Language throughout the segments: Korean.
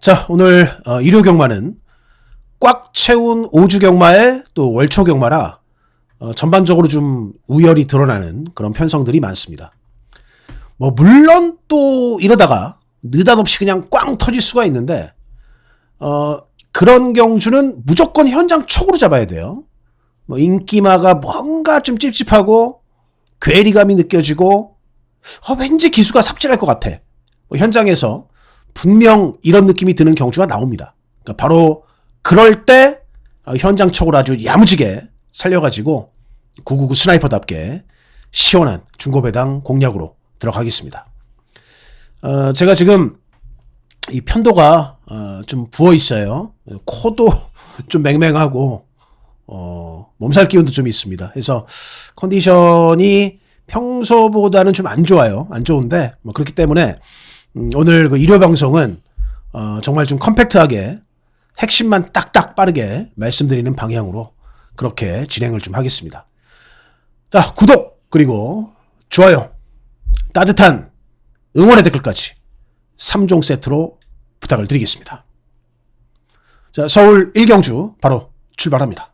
자, 오늘 일요 경마는 꽉 채운 5주 경마에 또 월초 경마라 전반적으로 좀 우열이 드러나는 그런 편성들이 많습니다. 뭐 물론 또 이러다가 느닷없이 그냥 꽝 터질 수가 있는데 그런 경주는 무조건 현장 촉으로 잡아야 돼요. 뭐 인기마가 뭔가 좀 찝찝하고 괴리감이 느껴지고 왠지 기수가 삽질할 것 같아. 현장에서 분명 이런 느낌이 드는 경주가 나옵니다. 그러니까 바로 그럴 때 현장 촉을 아주 야무지게 살려가지고 999 스나이퍼답게 시원한 중고배당 공략으로 들어가겠습니다. 제가 지금 이 편도가 좀 부어 있어요. 코도 좀 맹맹하고 몸살 기운도 좀 있습니다. 그래서 컨디션이 평소보다는 좀 안 좋아요. 안 좋은데 뭐 그렇기 때문에 오늘 그 일요 방송은 정말 좀 컴팩트하게 핵심만 딱딱 빠르게 말씀드리는 방향으로 그렇게 진행을 좀 하겠습니다. 자, 구독 그리고 좋아요, 따뜻한 응원의 댓글까지 3종 세트로 부탁을 드리겠습니다. 자, 서울 1경주 바로 출발합니다.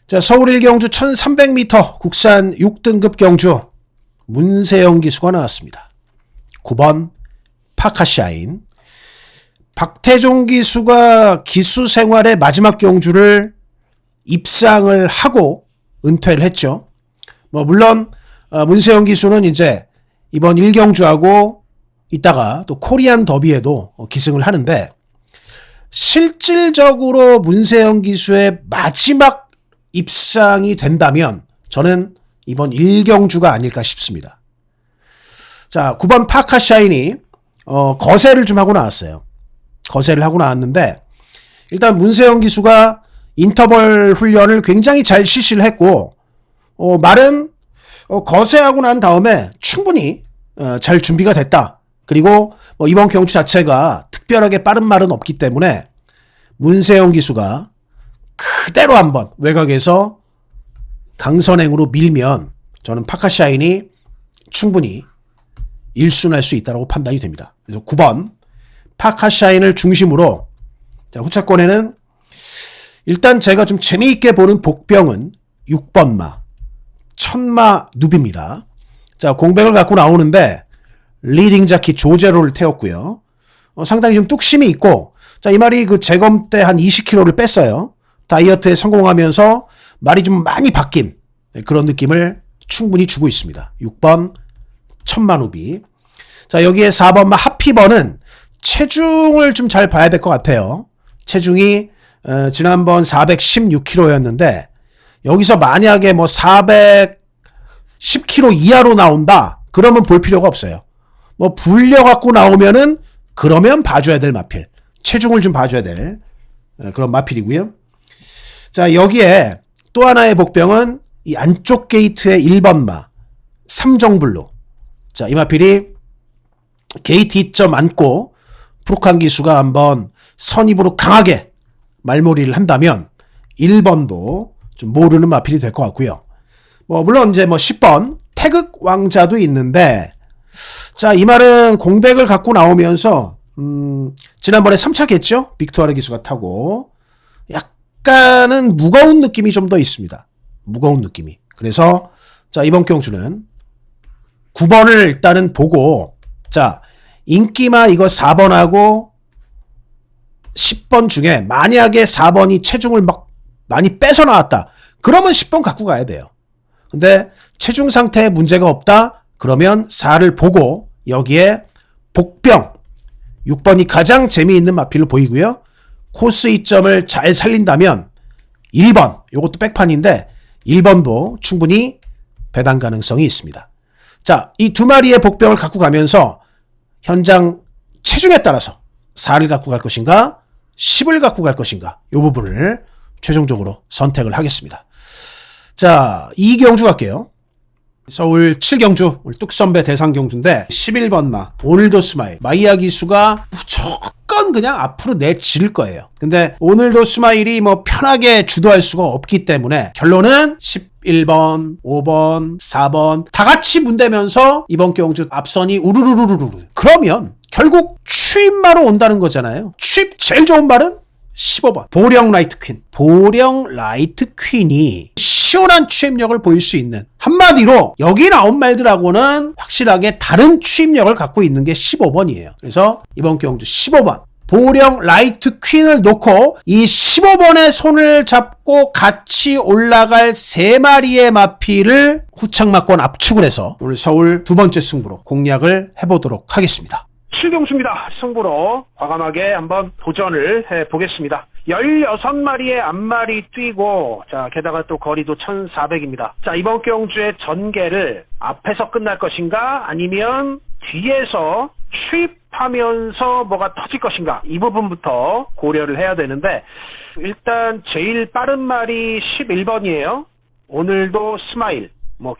자, 서울 1경주 1300m 국산 6등급 경주 문세영 기수가 나왔습니다. 9번 파카샤인. 박태종 기수가 기수 생활의 마지막 경주를 입상을 하고 은퇴를 했죠. 뭐 물론 문세영 기수는 이제 이번 1경주하고 이따가 또 코리안 더비에도 기승을 하는데 실질적으로 문세영 기수의 마지막 입상이 된다면 저는 이번 1경주가 아닐까 싶습니다. 자, 9번 파카샤인이 거세를 좀 하고 나왔어요. 거세를 하고 나왔는데 일단 문세영 기수가 인터벌 훈련을 굉장히 잘 실시를 했고 말은 거세하고 난 다음에 충분히 잘 준비가 됐다. 그리고 이번 경주 자체가 특별하게 빠른 말은 없기 때문에 문세영 기수가 그대로 한번 외곽에서 강선행으로 밀면 저는 파카샤인이 충분히 일순할 수 있다고 판단이 됩니다. 그래서 9번 파카샤인을 중심으로 자, 후차권에는 일단 제가 좀 재미있게 보는 복병은 6번마 천마 누비입니다. 자, 공백을 갖고 나오는데 리딩 자키 조제로를 태웠고요. 상당히 좀 뚝심이 있고 자, 이 말이 그 재검 때 한 20kg를 뺐어요. 다이어트에 성공하면서 말이 좀 많이 바뀐 그런 느낌을 충분히 주고 있습니다. 6번 천마누비. 자, 여기에 4번마 하피번은 체중을 좀 잘 봐야 될 것 같아요. 체중이 지난번 416kg였는데 여기서 만약에 뭐 410kg 이하로 나온다 그러면 볼 필요가 없어요. 뭐 불려 갖고 나오면은 그러면 봐줘야 될 마필, 체중을 좀 봐줘야 될 그런 마필이고요. 자, 여기에 또 하나의 복병은 이 안쪽 게이트의 1번마 삼정블루. 자, 이 마필이 게이트 2점 안고 프로칸 기수가 한번 선입으로 강하게 말몰이를 한다면 1번도 좀 모르는 마필이 될 것 같고요. 뭐 물론 이제 10번 태극 왕자도 있는데 자, 이 말은 공백을 갖고 나오면서 지난번에 3차 겠죠? 빅토르 기수가 타고 약간은 무거운 느낌이 좀 더 있습니다. 무거운 느낌이. 그래서 자, 이번 경주는 9번을 일단은 보고 자, 인기마 이거 4번하고 10번 중에 만약에 4번이 체중을 막 많이 뺏어 나왔다. 그러면 10번 갖고 가야 돼요. 근데 체중 상태에 문제가 없다. 그러면 4를 보고 여기에 복병 6번이 가장 재미있는 마필로 보이고요. 코스 이점을 잘 살린다면 1번, 이것도 백판인데 1번도 충분히 배당 가능성이 있습니다. 자, 이 두 마리의 복병을 갖고 가면서 현장 체중에 따라서 4를 갖고 갈 것인가 10을 갖고 갈 것인가 이 부분을 최종적으로 선택을 하겠습니다. 자, 2경주 갈게요. 서울 7경주 오늘 뚝선배 대상 경주인데 11번마 오늘도 스마일 마이야 기수가 무조건 그냥 앞으로 내지를 거예요. 근데 오늘도 스마일이 뭐 편하게 주도할 수가 없기 때문에 결론은 11번, 5번, 4번 다 같이 문대면서 이번 경주 앞선이 우르르르르르 그러면 결국 취입마로 온다는 거잖아요. 취입 제일 좋은 말은 15번 보령 라이트 퀸. 보령 라이트 퀸이 시원한 취입력을 보일 수 있는, 한마디로 여기 나온 말들하고는 확실하게 다른 취입력을 갖고 있는 게 15번이에요. 그래서 이번 경주 15번 보령 라이트 퀸을 놓고 이 15번의 손을 잡고 같이 올라갈 3마리의 마필을 후창마권 압축을 해서 오늘 서울 두 번째 승부로 공략을 해보도록 하겠습니다. 칠경수입니다. 승부로 과감하게 한번 도전을 해보겠습니다. 16마리의 앞마리 뛰고, 자, 게다가 또 거리도 1400입니다. 자, 이번 경주의 전개를 앞에서 끝날 것인가, 아니면 뒤에서 추입하면서 뭐가 터질 것인가, 이 부분부터 고려를 해야 되는데, 일단 제일 빠른 말이 11번이에요. 오늘도 스마일.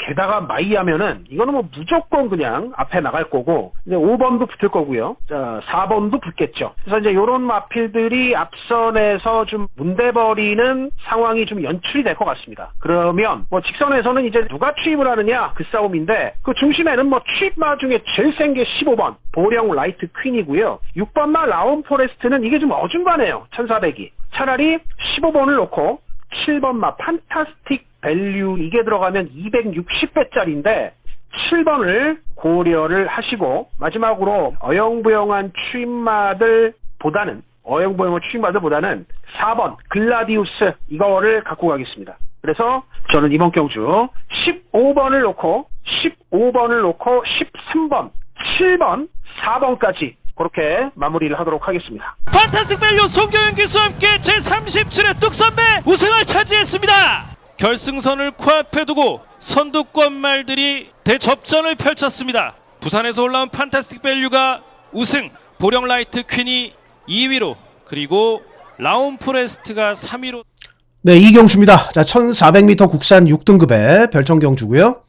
게다가 마이하면은, 이거는 무조건 그냥 앞에 나갈 거고, 이제 5번도 붙을 거고요. 자, 4번도 붙겠죠. 그래서 이제 요런 마필들이 앞선에서 좀 문대버리는 상황이 좀 연출이 될 것 같습니다. 그러면, 직선에서는 이제 누가 취입을 하느냐, 그 싸움인데, 그 중심에는 취입마 중에 제일 센 게 15번, 보령 라이트 퀸이고요. 6번마 라온 포레스트는 이게 좀 어중간해요. 1400이. 차라리 15번을 놓고, 7번마 판타스틱 밸류, 이게 들어가면 260배짜리인데 7번을 고려를 하시고, 마지막으로 어영부영한 취입마들보다는 4번 글라디우스, 이거를 갖고 가겠습니다. 그래서 저는 이번 경주 15번을 놓고 13번, 7번, 4번까지 그렇게 마무리를 하도록 하겠습니다. 판타스틱 밸류 송교영 기수와 함께 제37회 뚝선배 우승을 차지했습니다. 결승선을 코앞에 두고 선두권 말들이 대접전을 펼쳤습니다. 부산에서 올라온 판타스틱 밸류가 우승, 보령 라이트 퀸이 2위로, 그리고 라온 포레스트가 3위로. 네, 이경주입니다. 자, 1400m 국산 6등급의 별정경주고요.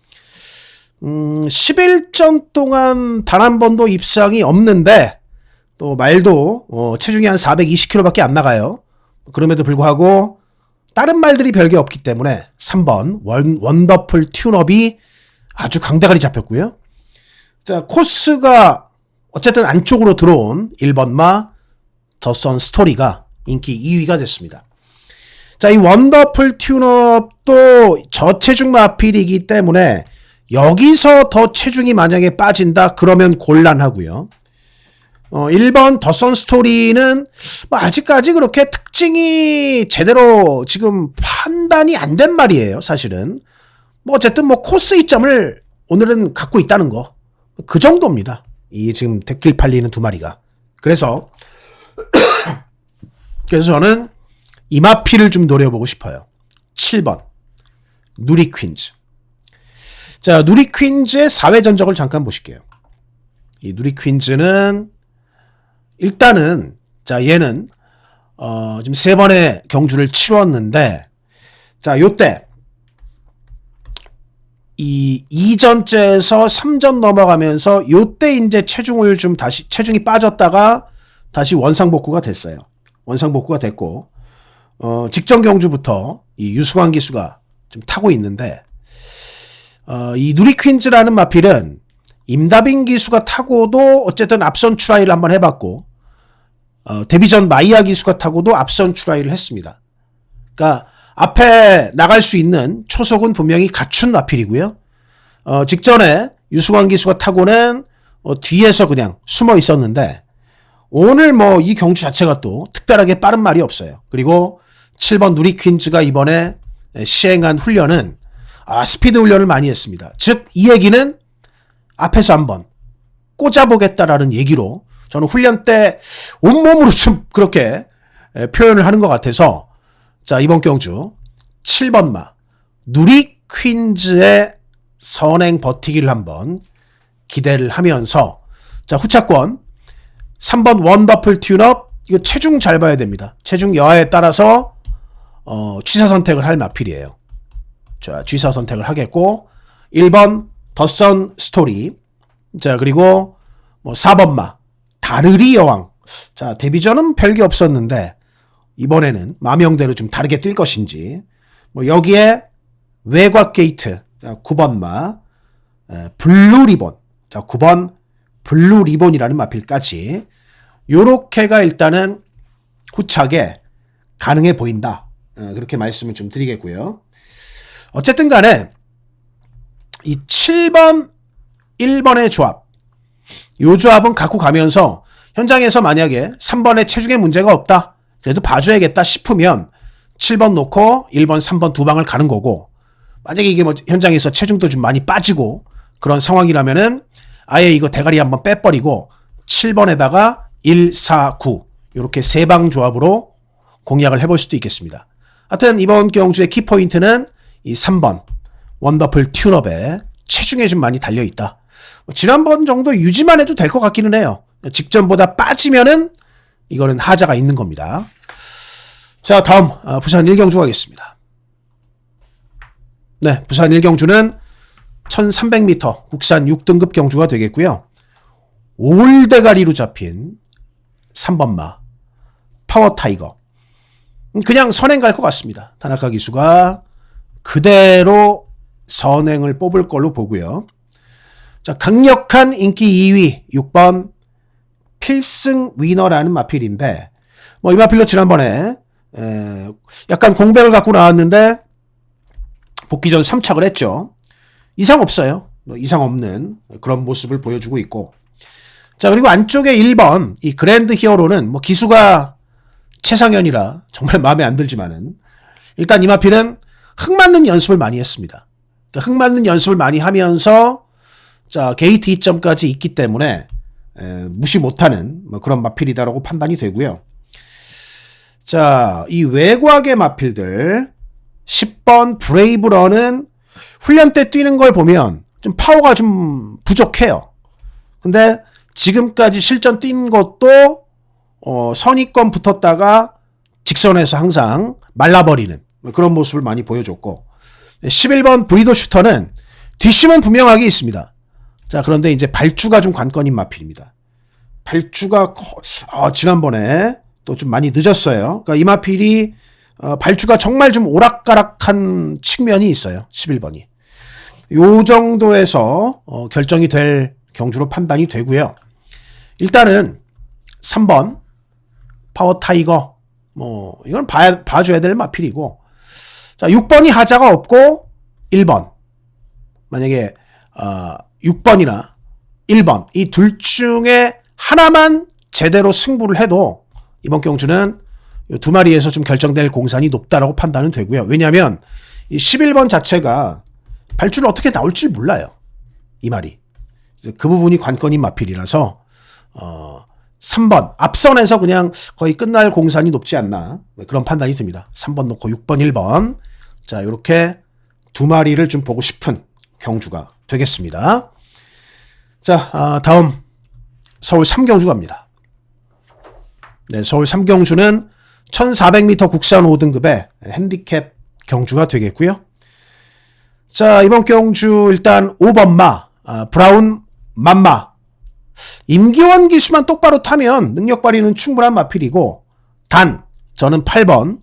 11전 동안 단 한 번도 입상이 없는데, 또 말도 체중이 한 420kg밖에 안 나가요. 그럼에도 불구하고 다른 말들이 별게 없기 때문에 3번 원더풀 튠업이 아주 강대가리 잡혔고요. 자, 코스가 어쨌든 안쪽으로 들어온 1번마 더선 스토리가 인기 2위가 됐습니다. 자, 이 원더풀 튠업도 저체중 마필이기 때문에 여기서 더 체중이 만약에 빠진다 그러면 곤란하고요. 1번 더선 스토리는 아직까지 그렇게 특징이 제대로 지금 판단이 안 된 말이에요. 사실은 어쨌든 코스 이점을 오늘은 갖고 있다는 거, 그 정도입니다. 이 지금 댓글 팔리는 두 마리가. 그래서 저는 이 마필을 좀 노려보고 싶어요. 7번 누리 퀸즈. 자, 누리 퀸즈의 4회 전적을 잠깐 보실게요. 이 누리 퀸즈는 일단은, 자, 얘는 지금 3번의 경주를 치렀는데, 자, 요때 이 2전째에서 3전 넘어가면서 요때 이제 체중을 좀 다시, 체중이 빠졌다가 다시 원상복구가 됐어요. 원상복구가 됐고, 직전 경주부터 이 유수광 기수가 좀 타고 있는데, 이 누리 퀸즈라는 마필은 임다빈 기수가 타고도 어쨌든 앞선 추라이를 한번 해봤고, 데뷔전 마이야 기수가 타고도 앞선 추라이를 했습니다. 그러니까 앞에 나갈 수 있는 초석은 분명히 갖춘 마필이고요. 직전에 유수광 기수가 타고는 뒤에서 그냥 숨어 있었는데, 오늘 이 경주 자체가 또 특별하게 빠른 말이 없어요. 그리고 7번 누리 퀸즈가 이번에 시행한 훈련은 스피드 훈련을 많이 했습니다. 즉, 이 얘기는 앞에서 한번 꽂아보겠다라는 얘기로 저는 훈련 때 온몸으로 좀 그렇게 표현을 하는 것 같아서, 자, 이번 경주 7번마 누리 퀸즈의 선행 버티기를 한번 기대를 하면서, 자, 후차권 3번 원더풀 튠업, 이거 체중 잘 봐야 됩니다. 체중 여하에 따라서 취사 선택을 할 마필이에요. 자, 취사 선택을 하겠고, 1번 더선 스토리. 자, 그리고 4번마 다르리 여왕. 자, 데뷔전은 별게 없었는데 이번에는 마명대로 좀 다르게 뛸 것인지, 여기에 외곽 게이트. 자, 9번마 블루 리본. 자, 9번 블루 리본이라는 마필까지 요렇게가 일단은 후착에 가능해 보인다. 그렇게 말씀을 좀 드리겠고요. 어쨌든 간에 이 7번, 1번의 조합, 요 조합은 갖고 가면서 현장에서 만약에 3번에 체중에 문제가 없다, 그래도 봐줘야겠다 싶으면 7번 놓고 1번, 3번 두 방을 가는 거고, 만약에 이게 뭐 현장에서 체중도 좀 많이 빠지고 그런 상황이라면은 아예 이거 대가리 한번 빼버리고 7번에다가 1, 4, 9 이렇게 세 방 조합으로 공략을 해볼 수도 있겠습니다. 하여튼 이번 경주의 키포인트는 이 3번 원더풀 튠업에 체중에 좀 많이 달려있다. 지난번 정도 유지만 해도 될 것 같기는 해요. 직전보다 빠지면은 이거는 하자가 있는 겁니다. 자, 다음 부산 1경주 가겠습니다. 네, 부산 1경주는 1300m 국산 6등급 경주가 되겠고요. 올대가리로 잡힌 3번마 파워 타이거. 그냥 선행 갈 것 같습니다. 타나카 기수가 그대로 선행을 뽑을 걸로 보고요. 자, 강력한 인기 2위 6번 필승 위너라는 마필인데, 뭐 이 마필로 지난번에 약간 공백을 갖고 나왔는데 복귀 전 3착을 했죠. 이상 없어요. 뭐 이상 없는 그런 모습을 보여주고 있고. 자, 그리고 안쪽에 1번 이 그랜드 히어로는 뭐 기수가 최상현이라 정말 마음에 안 들지만은 일단 이 마필은 흙 맞는 연습을 많이 했습니다. 그러니까 흙 맞는 연습을 많이 하면서 자, 게이트 2점까지 있기 때문에 무시 못하는 뭐 그런 마필이다라고 판단이 되고요. 자, 이 외곽의 마필들 10번 브레이브런은 훈련 때 뛰는 걸 보면 좀 파워가 좀 부족해요. 근데 지금까지 실전 뛴 것도 선입권 붙었다가 직선에서 항상 말라버리는 그런 모습을 많이 보여줬고, 11번 브리도 슈터는 뒷심은 분명하게 있습니다. 자, 그런데 이제 발주가 좀 관건인 마필입니다. 발주가 지난번에 또 좀 많이 늦었어요. 그러니까 이 마필이 발주가 정말 좀 오락가락한 측면이 있어요. 11번이. 요 정도에서 결정이 될 경주로 판단이 되고요. 일단은 3번 파워 타이거, 뭐 이건 봐줘야 될 마필이고, 자, 6번이 하자가 없고 1번, 만약에 6번이나 1번 이 둘 중에 하나만 제대로 승부를 해도 이번 경주는 이 두 마리에서 좀 결정될 공산이 높다라고 판단은 되고요. 왜냐하면 이 11번 자체가 발주를 어떻게 나올지 몰라요. 이 말이. 그 부분이 관건인 마필이라서 3번 앞선에서 그냥 거의 끝날 공산이 높지 않나 그런 판단이 듭니다. 3번 놓고 6번 1번, 자, 이렇게 두 마리를 좀 보고 싶은 경주가 되겠습니다. 자, 다음 서울 3경주 갑니다. 네, 서울 3경주는 1400m 국산 5등급의 핸디캡 경주가 되겠고요. 자, 이번 경주 일단 5번마 브라운 맘마, 임기원 기수만 똑바로 타면 능력 발휘는 충분한 마필이고, 단 저는 8번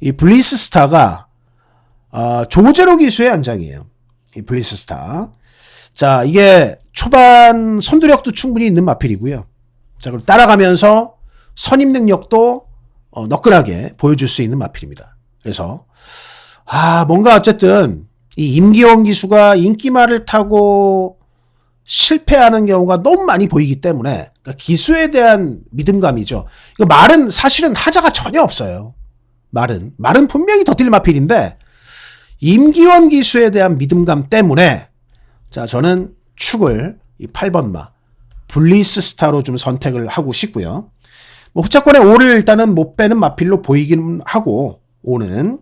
이 블리스 스타가 조제로 기수의 안장이에요. 이 블리스 스타. 자, 이게 초반 선두력도 충분히 있는 마필이고요. 자, 그리고 따라가면서 선임 능력도 너끈하게 보여줄 수 있는 마필입니다. 그래서 뭔가 어쨌든 이 임기원 기수가 인기말을 타고 실패하는 경우가 너무 많이 보이기 때문에, 그러니까 기수에 대한 믿음감이죠. 이거 말은 사실은 하자가 전혀 없어요. 말은 분명히 더 뛸 마필인데 임기원 기수에 대한 믿음감 때문에, 자, 저는 축을 이 8번마 블리스 스타로 좀 선택을 하고 싶고요. 뭐 후차권에 5를 일단은 못 빼는 마필로 보이긴 하고, 5는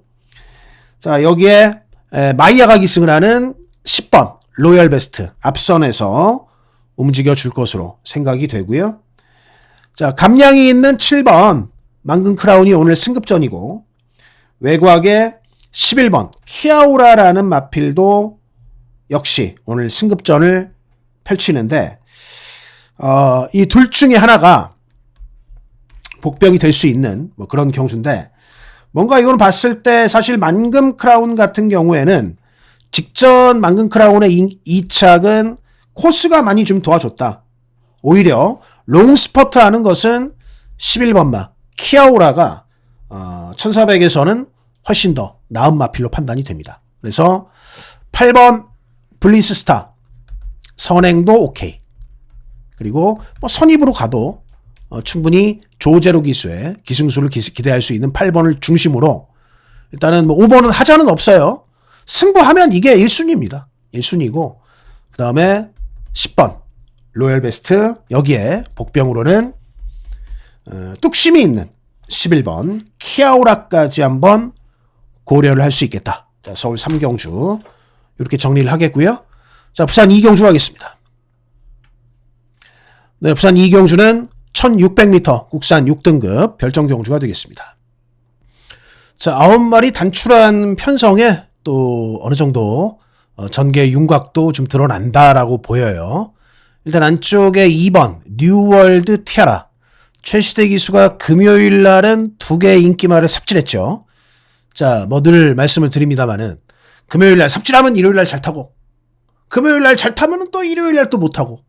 자, 여기에 마이야가 기승을 하는 10번 로열 베스트 앞선에서 움직여 줄 것으로 생각이 되고요. 자, 감량이 있는 7번 망근 크라운이 오늘 승급전이고, 외곽에 11번 키아우라라는 마필도 역시 오늘 승급전을 펼치는데, 이 둘 중에 하나가 복병이 될 수 있는 뭐 그런 경주인데, 뭔가 이걸 봤을 때 사실 망금 크라운 같은 경우에는 직전 망금 크라운의 2착은 코스가 많이 좀 도와줬다. 오히려 롱스퍼트 하는 것은 11번마 키아우라가 1400에서는 훨씬 더 나은 마필로 판단이 됩니다. 그래서 8번 블리스스타 선행도 오케이. 그리고 뭐 선입으로 가도 충분히 조제로 기수의 기승수를 기대할 수 있는 8번을 중심으로 일단은 뭐 5번은 하자는 없어요. 승부하면 이게 1순위입니다. 1순위고 그 다음에 10번 로열 베스트 여기에 복병으로는 뚝심이 있는 11번 키아우라까지 한번 고려를 할 수 있겠다. 자, 서울 3경주 이렇게 정리를 하겠고요. 자, 부산 2경주 가겠습니다. 네, 부산 2경주는 1600m 국산 6등급 별정경주가 되겠습니다. 자, 9마리 단출한 편성에 또 어느 정도 전개 윤곽도 좀 드러난다라고 보여요. 일단 안쪽에 2번 뉴월드 티아라 최시대 기수가 금요일 날은 2개의 인기말을 삽질했죠. 자, 뭐 늘 말씀을 드립니다만은 금요일 날 삽질하면 일요일 날 잘 타고 금요일 날 잘 타면은 또 일요일 날 또 못 타고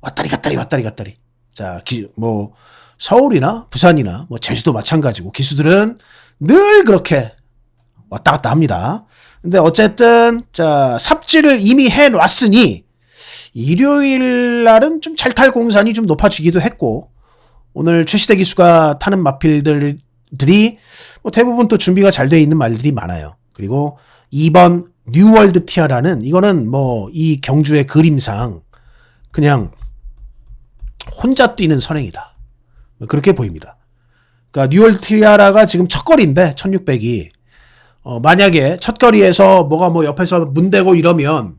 왔다리 갔다리 왔다리 갔다리. 자, 뭐 서울이나 부산이나 뭐 제주도 마찬가지고 기수들은 늘 그렇게 왔다 갔다 합니다. 근데 어쨌든 자, 삽질을 이미 해 놨으니 일요일 날은 좀 잘 탈 공산이 좀 높아지기도 했고 오늘 최시대 기수가 타는 마필들이 뭐 대부분 또 준비가 잘 돼 있는 말들이 많아요. 그리고 2번 뉴월드 티아라는 이거는 뭐 이 경주의 그림상 그냥 혼자 뛰는 선행이다. 그렇게 보입니다. 그러니까 뉴월드 티아라가 지금 첫 거리인데 1600이 만약에 첫 거리에서 뭐가 뭐 옆에서 문대고 이러면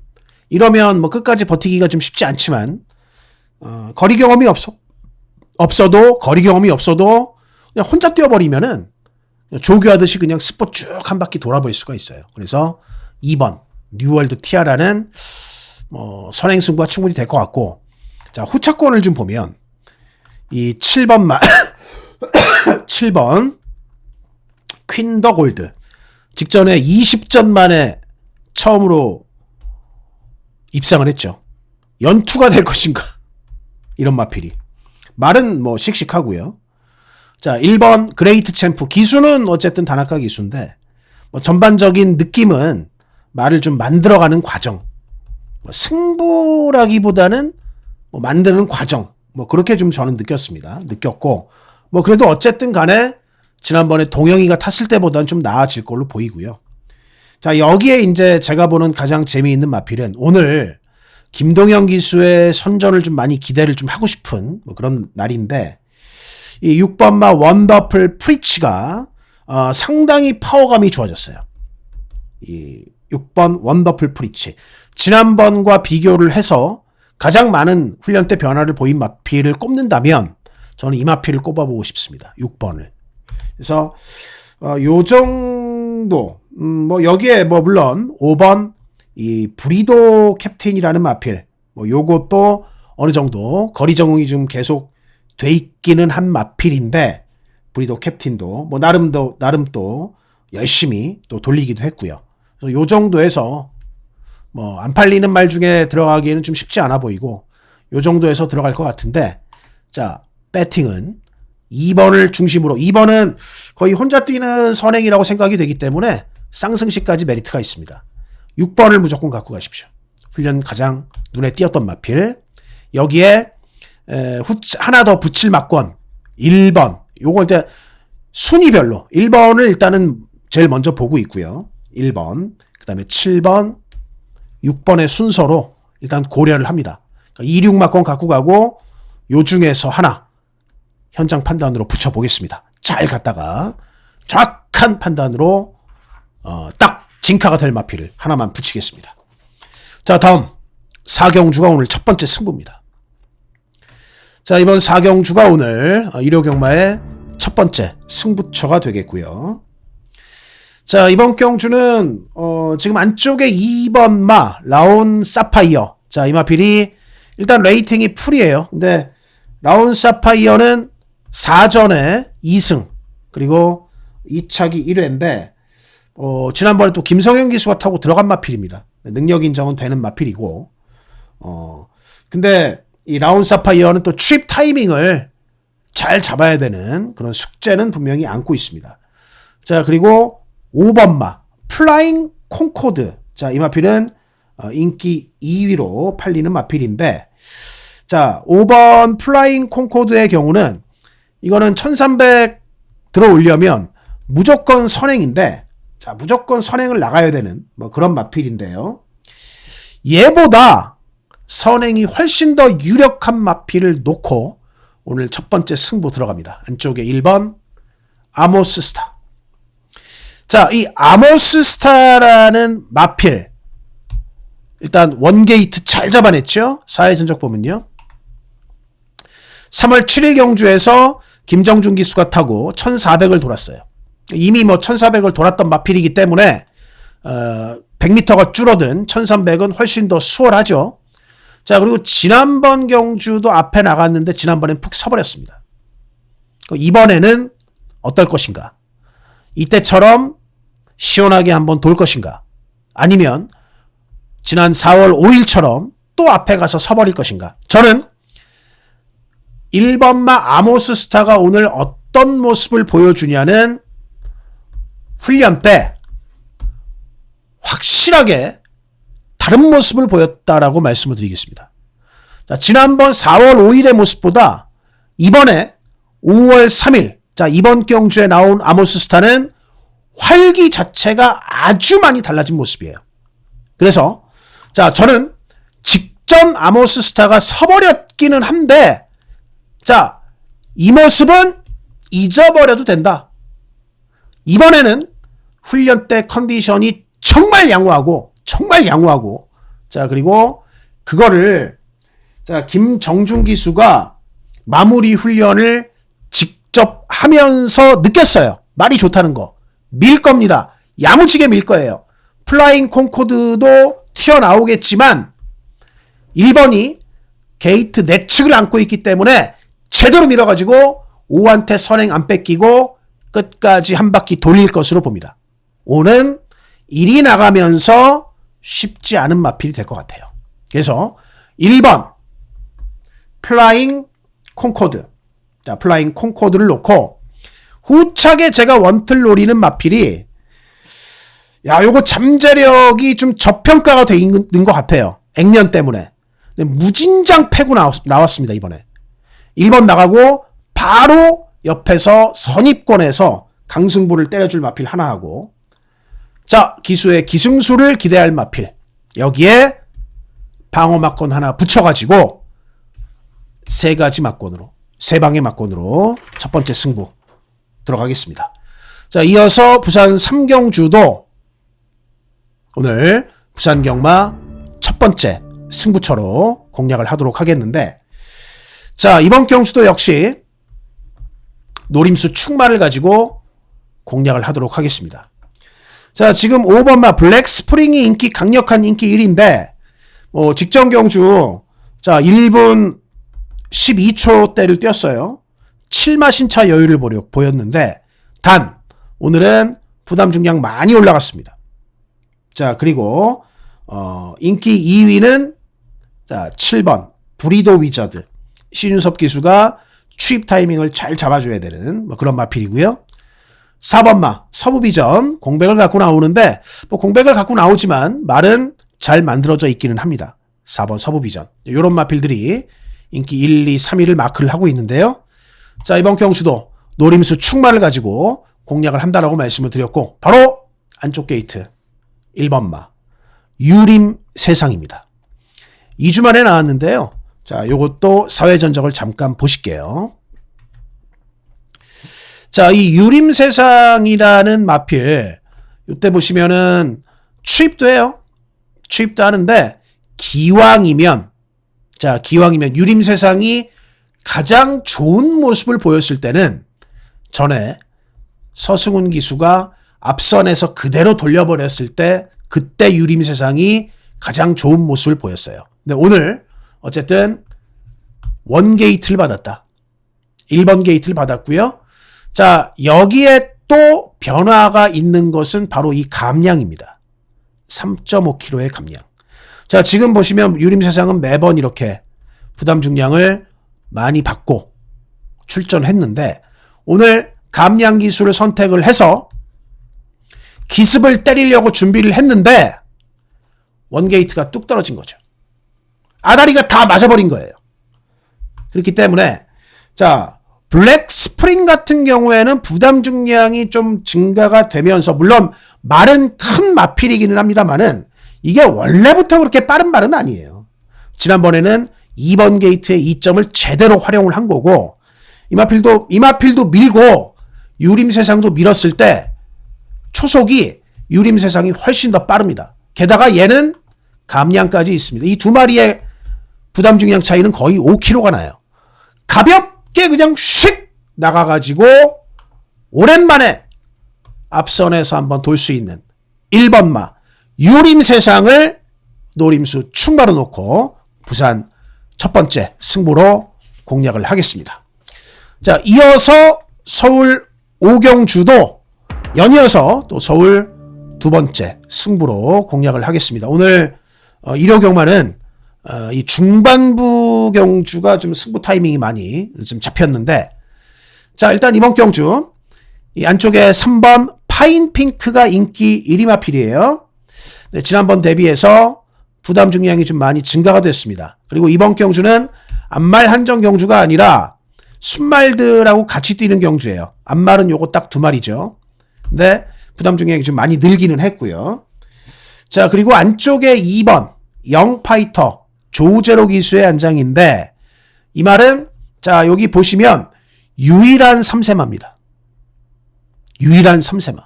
뭐 끝까지 버티기가 좀 쉽지 않지만 거리 경험이 없어도 그냥 혼자 뛰어버리면은 조교하듯이 그냥 스포 쭉 한 바퀴 돌아버릴 수가 있어요. 그래서 2번 뉴월드 티아라는 뭐 선행 승부가 충분히 될 것 같고 자 후차권을 좀 보면 이 7번 7번 퀸 더 골드 직전에 20전 만에 처음으로 입상을 했죠. 연투가 될 것인가 이런 마필이 말은 뭐 씩씩하고요. 자 1번 그레이트 챔프 기수는 어쨌든 다나카 기수인데 뭐 전반적인 느낌은 말을 좀 만들어가는 과정 뭐 승부라기보다는 뭐 만드는 과정 뭐 그렇게 좀 저는 느꼈고 뭐 그래도 어쨌든 간에 지난번에 동영이가 탔을 때보다는 좀 나아질 걸로 보이고요. 자 여기에 이제 제가 보는 가장 재미있는 마필은 오늘 김동현 기수의 선전을 좀 많이 기대를 좀 하고 싶은 뭐 그런 날인데 이 6번마 원더풀 프리치가 상당히 파워감이 좋아졌어요. 이 6번 원더풀 프리치 지난번과 비교를 해서 가장 많은 훈련 때 변화를 보인 마필을 꼽는다면 저는 이 마필을 꼽아보고 싶습니다. 6번을. 그래서 요 정도 뭐 여기에 뭐 물론 5번 이 브리도 캡틴이라는 마필 뭐 요것도 어느 정도 거리 적응이 좀 계속 돼 있기는 한 마필인데 브리도 캡틴도 뭐 나름 또 열심히 또 돌리기도 했고요. 그래서 요 정도에서 뭐 안 팔리는 말 중에 들어가기에는 좀 쉽지 않아 보이고 요 정도에서 들어갈 것 같은데 자 배팅은 2번을 중심으로 2번은 거의 혼자 뛰는 선행이라고 생각이 되기 때문에 쌍승시까지 메리트가 있습니다. 6번을 무조건 갖고 가십시오. 훈련 가장 눈에 띄었던 마필 여기에 하나 더 붙일 막권 1번 요걸 이제 순위별로 1번을 일단은 제일 먼저 보고 있고요. 1번 그 다음에 7번 6번의 순서로 일단 고려를 합니다. 그러니까 2, 6 막권 갖고 가고 요 중에서 하나 현장 판단으로 붙여보겠습니다. 잘 갔다가 정확한 판단으로 딱 진카가 될 마필을 하나만 붙이겠습니다. 자 다음 4경주가 오늘 첫 번째 승부입니다. 자 이번 4경주가 오늘 일요경마의 첫 번째 승부처가 되겠고요. 자 이번 경주는 지금 안쪽에 2번 마 라온 사파이어 자 이 마필이 일단 레이팅이 풀이에요. 근데 라온 사파이어는 4전에 2승 그리고 2차기 1회인데 지난번에 또 김성현 기수가 타고 들어간 마필입니다. 능력 인정은 되는 마필이고 근데 이 라운 사파이어는 또 트립 타이밍을 잘 잡아야 되는 그런 숙제는 분명히 안고 있습니다. 자, 그리고 5번 마 플라잉 콩코드. 자, 이 마필은 인기 2위로 팔리는 마필인데, 자, 5번 플라잉 콩코드의 경우는 이거는 1300 들어오려면 무조건 선행인데, 자, 무조건 선행을 나가야 되는 뭐 그런 마필인데요. 얘보다 선행이 훨씬 더 유력한 마필을 놓고 오늘 첫 번째 승부 들어갑니다. 안쪽에 1번 아모스 스타. 자, 이 아모스 스타라는 마필, 일단 원게이트 잘 잡아냈죠. 4회 전적 보면요. 3월 7일 경주에서 김정준 기수가 타고 1400을 돌았어요. 이미 뭐 1400을 돌았던 마필이기 때문에 100m가 줄어든 1300은 훨씬 더 수월하죠. 자, 그리고 지난번 경주도 앞에 나갔는데 지난번엔 푹 서버렸습니다. 이번에는 어떨 것인가? 이때처럼 시원하게 한번 돌 것인가? 아니면 지난 4월 5일처럼 또 앞에 가서 서버릴 것인가? 저는 1번마 아모스 스타가 오늘 어떤 모습을 보여주냐는 훈련 때 확실하게 다른 모습을 보였다라고 말씀을 드리겠습니다. 자, 지난번 4월 5일의 모습보다 이번에 5월 3일, 자, 이번 경주에 나온 아모스 스타는 활기 자체가 아주 많이 달라진 모습이에요. 그래서 자, 저는 직전 아모스 스타가 서버렸기는 한데, 자, 이 모습은 잊어버려도 된다. 이번에는 훈련 때 컨디션이 정말 양호하고, 자, 그리고 그거를, 자, 김정준 기수가 마무리 훈련을 직접 하면서 느꼈어요. 말이 좋다는 거. 밀 겁니다. 야무지게 밀 거예요. 플라잉 콩코드도 튀어나오겠지만 1번이 게이트 내측을 안고 있기 때문에 제대로 밀어가지고 5한테 선행 안 뺏기고 끝까지 한 바퀴 돌릴 것으로 봅니다. 5는 1이 나가면서 쉽지 않은 마필이 될 것 같아요. 그래서 1번 플라잉 콩코드. 자, 플라잉 콩코드를 놓고 후차게 제가 원틀 노리는 마필이, 야, 요거 잠재력이 좀 저평가가 돼 있는 것 같아요. 액면 때문에. 무진장 패고 나왔습니다, 이번에. 1번 나가고 바로 옆에서 선입권에서 강승부를 때려줄 마필 하나 하고, 자, 기수의 기승수를 기대할 마필. 여기에 방어 막권 하나 붙여가지고 세 방의 막권으로 첫 번째 승부 들어가겠습니다. 자, 이어서 부산 3경주도 오늘 부산 경마 첫 번째 승부처로 공략을 하도록 하겠는데, 자, 이번 경주도 역시 노림수 충마를 가지고 공략을 하도록 하겠습니다. 자, 지금 5번마 블랙 스프링이 강력한 인기 1인데, 직전 경주, 자, 1분 12초대를 뛰었어요. 7마 신차 여유를 보였는데, 단, 오늘은 부담 중량 많이 올라갔습니다. 자, 그리고, 인기 2위는, 자, 7번, 브리도 위저드. 신윤섭 기수가 취입 타이밍을 잘 잡아줘야 되는 그런 마필이고요. 4번마 서부비전 공백을 갖고 나오는데, 공백을 갖고 나오지만 말은 잘 만들어져 있기는 합니다. 4번 서부비전. 이런 마필들이 인기 1, 2, 3위를 마크를 하고 있는데요. 자, 이번 경주도 노림수 충마를 가지고 공략을 한다라고 말씀을 드렸고, 바로 안쪽 게이트 1번마 유림 세상입니다. 2주 만에 나왔는데요. 자, 요것도 사회 전적을 잠깐 보실게요. 자, 이 유림 세상이라는 마필, 이때 보시면은 취입도 해요. 취입도 하는데, 기왕이면 유림 세상이 가장 좋은 모습을 보였을 때는 전에 서승훈 기수가 앞선에서 그대로 돌려버렸을 때, 그때 유림 세상이 가장 좋은 모습을 보였어요. 근데 오늘 어쨌든 원 게이트를 받았다. 1번 게이트를 받았고요. 자, 여기에 또 변화가 있는 것은 바로 이 감량입니다. 3.5kg의 감량. 자, 지금 보시면 유림 세상은 매번 이렇게 부담 중량을 많이 받고 출전했는데 오늘 감량 기술을 선택을 해서 기습을 때리려고 준비를 했는데 원게이트가 뚝 떨어진 거죠. 아다리가 다 맞아버린 거예요. 그렇기 때문에 자 블랙 스프링 같은 경우에는 부담 중량이 좀 증가가 되면서 물론 말은 큰 마필이기는 합니다만은 이게 원래부터 그렇게 빠른 말은 아니에요. 지난번에는 2번 게이트의 이점을 제대로 활용을 한 거고 이마필도 밀고 유림세상도 밀었을 때 초속이 유림세상이 훨씬 더 빠릅니다. 게다가 얘는 감량까지 있습니다. 이 두 마리의 부담 중량 차이는 거의 5kg가 나요. 가볍게 그냥 휙 나가가지고 오랜만에 앞선에서 한번 돌 수 있는 1번마 유림세상을 노림수 충바로 놓고 부산 첫 번째 승부로 공략을 하겠습니다. 자, 이어서 서울 오경주도 연이어서 또 서울 두 번째 승부로 공략을 하겠습니다. 오늘 일요경마는 이 중반부 경주가 좀 승부 타이밍이 많이 좀 잡혔는데 자, 일단 이번 경주 이 안쪽에 3번 파인핑크가 인기 1위 마필이에요. 네, 지난번 대비해서 부담 중량이 좀 많이 증가가 됐습니다. 그리고 이번 경주는 앞말 한정 경주가 아니라 순말들하고 같이 뛰는 경주예요. 앞말은 요거 딱 두 마리죠. 근데 부담 중량이 좀 많이 늘기는 했고요. 자, 그리고 안쪽에 2번 영파이터 조제로 기수의 안장인데 이 말은 자, 여기 보시면 유일한 3세마입니다. 유일한 3세마.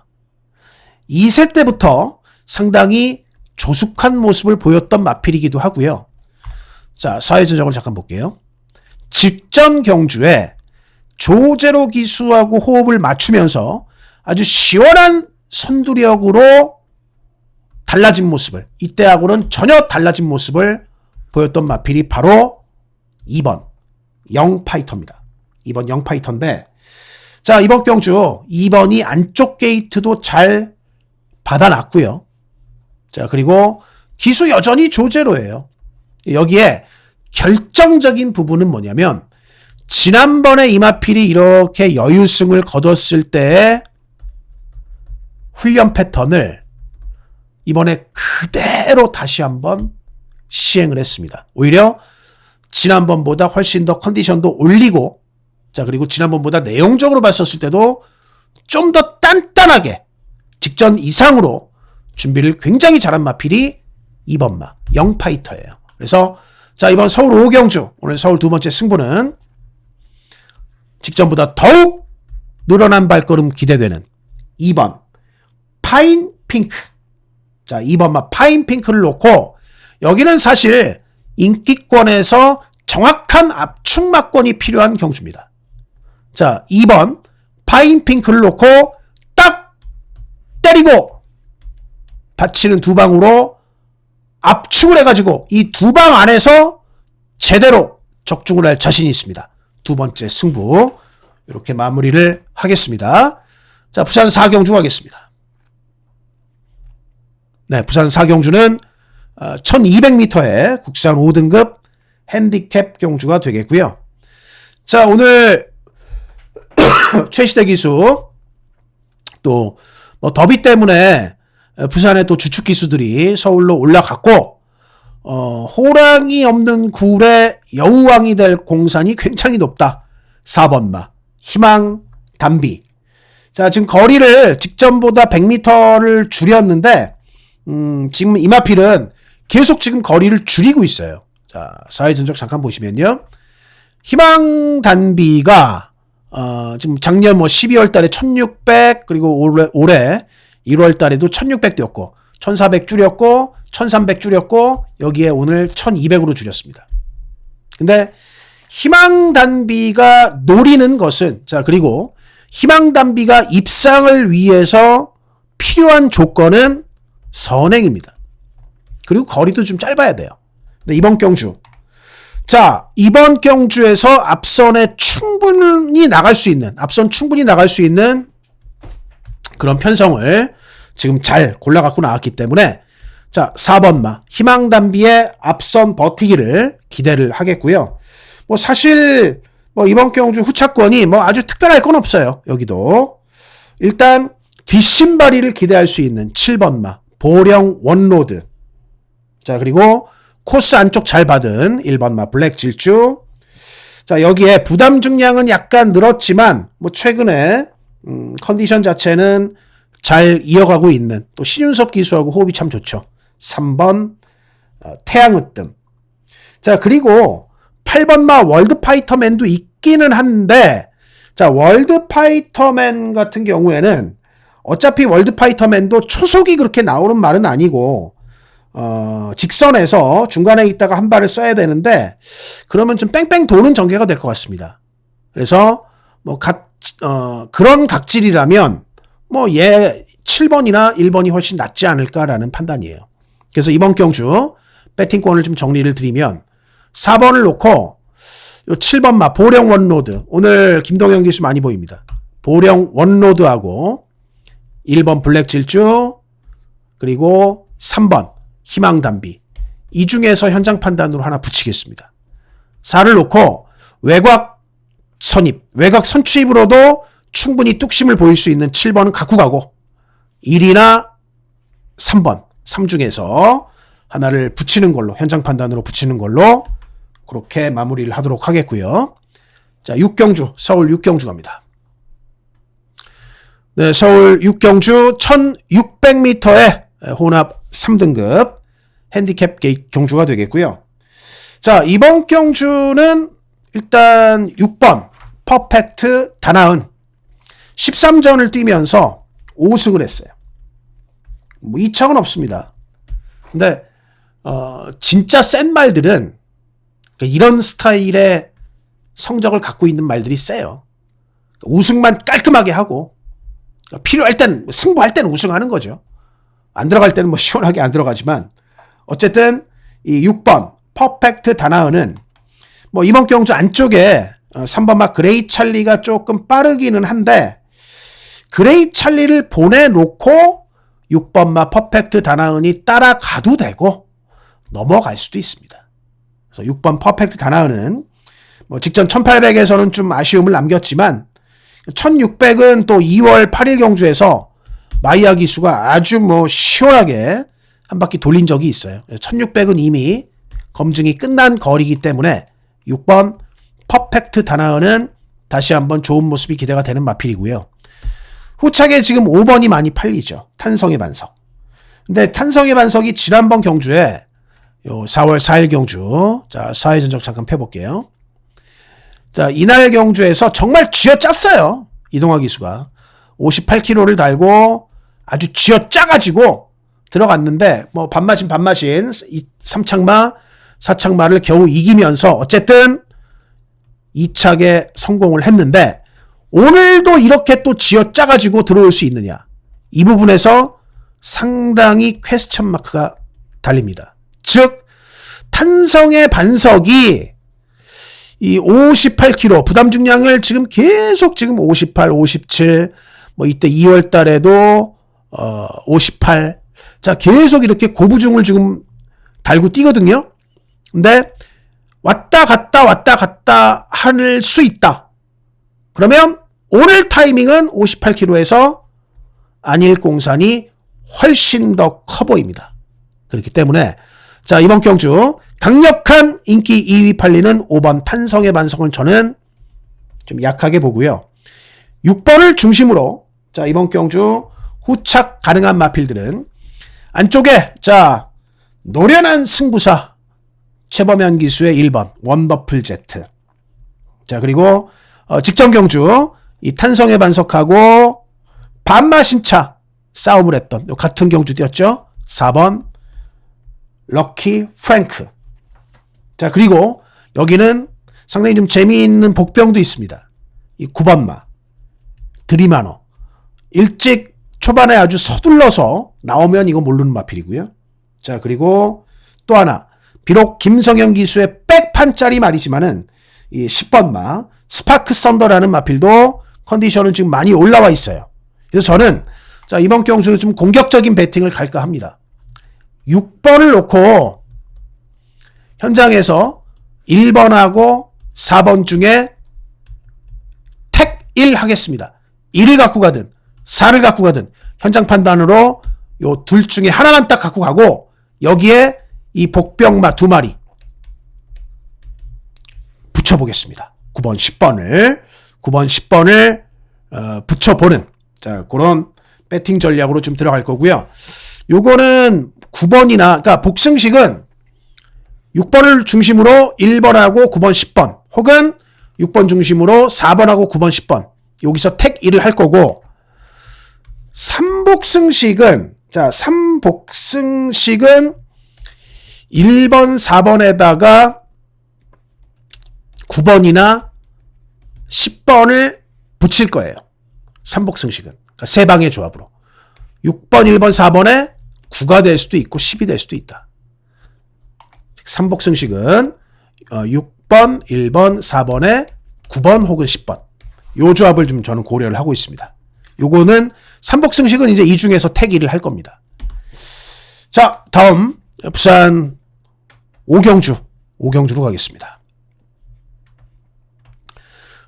2세 때부터 상당히 조숙한 모습을 보였던 마필이기도 하고요. 자, 사회 전적을 잠깐 볼게요. 직전 경주에 조제로 기수하고 호흡을 맞추면서 아주 시원한 선두력으로 달라진 모습을, 이때하고는 전혀 달라진 모습을 보였던 마필이 바로 2번 영파이터입니다. 2번 영파이터인데 자, 이번 경주 2번이 안쪽 게이트도 잘 받아놨고요. 자, 그리고 기수 여전히 조제로예요. 여기에 결정적인 부분은 뭐냐면 지난번에 이마필이 이렇게 여유승을 거뒀을 때의 훈련 패턴을 이번에 그대로 다시 한번 시행을 했습니다. 오히려 지난번보다 훨씬 더 컨디션도 올리고 자, 그리고 지난번보다 내용적으로 봤었을 때도 좀 더 단단하게 직전 이상으로 준비를 굉장히 잘한 마필이 2번마 영파이터예요. 그래서 자, 이번 서울 오경주 오늘 서울 두 번째 승부는 직전보다 더욱 늘어난 발걸음 기대되는 2번 파인핑크. 자, 2번마 파인핑크를 놓고 여기는 사실 인기권에서 정확한 압축막권이 필요한 경주입니다. 자, 2번 파인핑크를 놓고 딱 때리고 받치는 두 방으로 압축을 해가지고 이 두 방 안에서 제대로 적중을 할 자신이 있습니다. 두 번째 승부 이렇게 마무리를 하겠습니다. 자, 부산 4경주 가겠습니다. 네, 부산 4경주는 1200m의 국산 5등급 핸디캡 경주가 되겠고요. 자, 오늘 최시대 기수 또 뭐 더비 때문에 부산의 또 주축 기수들이 서울로 올라갔고 호랑이 없는 굴의 여우왕이 될 공산이 굉장히 높다. 4번마 희망 담비. 자, 지금 거리를 직전보다 100m를 줄였는데 지금 이마필은 계속 지금 거리를 줄이고 있어요. 자, 사회 전적 잠깐 보시면요. 희망 단비가 지금 작년 뭐 12월 달에 1600 그리고 올해 1월 달에도 1600 뛰었고 1400 줄였고 1300 줄였고 여기에 오늘 1200으로 줄였습니다. 근데 희망 단비가 노리는 것은 자, 그리고 희망 단비가 입상을 위해서 필요한 조건은 선행입니다. 그리고 거리도 좀 짧아야 돼요. 근데 이번 경주 자, 이번 경주에서 앞선 충분히 나갈 수 있는 그런 편성을 지금 잘 골라갖고 나왔기 때문에 자, 4번마 희망담비의 앞선 버티기를 기대를 하겠고요. 뭐 사실 뭐 이번 경주 후차권이 뭐 아주 특별할 건 없어요. 여기도 일단 뒷심바리를 기대할 수 있는 7번마 보령 원로드. 자, 그리고 코스 안쪽 잘 받은 1번마 블랙 질주. 자, 여기에 부담 중량은 약간 늘었지만 뭐 최근에 컨디션 자체는 잘 이어가고 있는 또 신윤섭 기수하고 호흡이 참 좋죠. 3번 태양으뜸. 자, 그리고 8번마 월드파이터맨도 있기는 한데, 자, 월드파이터맨 같은 경우에는 어차피 월드파이터맨도 초속이 그렇게 나오는 말은 아니고 직선에서 중간에 있다가 한 발을 써야 되는데 그러면 좀 뺑뺑 도는 전개가 될 것 같습니다. 그래서 뭐 그런 각질이라면 뭐 얘 7번이나 1번이 훨씬 낫지 않을까라는 판단이에요. 그래서 이번 경주 배팅권을 좀 정리를 드리면 4번을 놓고 요 7번마 보령 원로드, 오늘 김동현 기수 많이 보입니다. 보령 원로드하고 1번 블랙 질주, 그리고 3번 희망담비, 이 중에서 현장 판단으로 하나 붙이겠습니다. 4를 놓고 외곽 선입, 외곽 선추입으로도 충분히 뚝심을 보일 수 있는 7번은 갖고 가고 1이나 3번, 3 중에서 하나를 붙이는 걸로, 현장 판단으로 붙이는 걸로 그렇게 마무리를 하도록 하겠고요. 자, 6경주, 서울 6경주 갑니다. 네, 서울 6경주 1600m의 혼합 3등급 핸디캡 경주가 되겠고요. 자, 이번 경주는 일단 6번 퍼펙트 다나은 13전을 뛰면서 5승을 했어요. 뭐 이차은 없습니다. 근데 진짜 센 말들은 이런 스타일의 성적을 갖고 있는 말들이 세요. 우승만 깔끔하게 하고 필요할 땐 승부할 때는 우승하는 거죠. 안 들어갈 때는 뭐 시원하게 안 들어가지만 어쨌든 이 6번 퍼펙트 다나은은 뭐 이번 경주 안쪽에 3번마 그레이 찰리가 조금 빠르기는 한데 그레이 찰리를 보내놓고 6번마 퍼펙트 다나은이 따라가도 되고 넘어갈 수도 있습니다. 그래서 6번 퍼펙트 다나은은 뭐 직전 1800에서는 좀 아쉬움을 남겼지만 1600은 또 2월 8일 경주에서 마이야 기수가 아주 뭐 시원하게 한 바퀴 돌린 적이 있어요. 1600은 이미 검증이 끝난 거리이기 때문에 6번 퍼펙트 다나은은 다시 한번 좋은 모습이 기대가 되는 마필이고요. 후차게 지금 5번이 많이 팔리죠. 탄성의 반석. 근데 탄성의 반석이 지난번 경주에 요 4월 4일 경주, 자, 4회 전적 잠깐 펴볼게요. 자, 이날 경주에서 정말 쥐어짰어요. 이동화 기수가 58kg를 달고 아주 쥐어짜가지고 들어갔는데 뭐 반마신 이 3착마 4착마를 겨우 이기면서 어쨌든 2착에 성공을 했는데 오늘도 이렇게 또 쥐어짜가지고 들어올 수 있느냐, 이 부분에서 상당히 퀘스천 마크가 달립니다. 즉 탄성의 반석이 이 58kg 부담 중량을 지금 계속 지금 58, 57, 뭐 이때 2월 달에도 58, 자 계속 이렇게 고부중을 지금 달고 뛰거든요. 근데 왔다 갔다 할 수 있다. 그러면 오늘 타이밍은 58kg에서 안일공산이 훨씬 더 커 보입니다. 그렇기 때문에 자, 이번 경주 강력한 인기 2위 팔리는 5번 탄성의 반성을 저는 좀 약하게 보고요. 6번을 중심으로 자, 이번 경주 후착 가능한 마필들은 안쪽에 자, 노련한 승부사 최범현 기수의 1번 원더풀 제트. 자, 그리고 직전 경주 이 탄성의 반석하고 반마신차 싸움을 했던 같은 경주 뛰었죠. 4번 럭키 프랭크. 자, 그리고 여기는 상당히 좀 재미있는 복병도 있습니다. 이 9번마 드리마노. 일찍 초반에 아주 서둘러서 나오면 이거 모르는 마필이고요. 자, 그리고 또 하나, 비록 김성현 기수의 백판짜리 말이지만은 이 10번마 스파크 썬더라는 마필도 컨디션은 지금 많이 올라와 있어요. 그래서 저는 자, 이번 경주는 좀 공격적인 배팅을 갈까 합니다. 6번을 놓고 현장에서 1번하고 4번 중에 택 1 하겠습니다. 1을 갖고 가든 4를 갖고 가든 현장 판단으로 요 둘 중에 하나만 딱 갖고 가고 여기에 이 복병마 2마리 붙여보겠습니다. 9번 10번을 붙여보는 자 그런 배팅 전략으로 좀 들어갈 거고요. 요거는 9번이나 그러니까 복승식은 6번을 중심으로 1번하고 9번 10번 혹은 6번 중심으로 4번하고 9번 10번 여기서 택 1을 할 거고 3복승식은 1번 4번에다가 9번이나 10번을 붙일 거예요. 3복승식은 그러니까 세 방의 조합으로 6번 1번 4번에 9가 될 수도 있고 10이 될 수도 있다. 3복승식은 6번 1번 4번에 9번 혹은 10번 요 조합을 좀 저는 고려를 하고 있습니다. 요거는 3복승식은 이제 이 중에서 택 1을 할 겁니다. 자 다음 부산 오경주로 가겠습니다.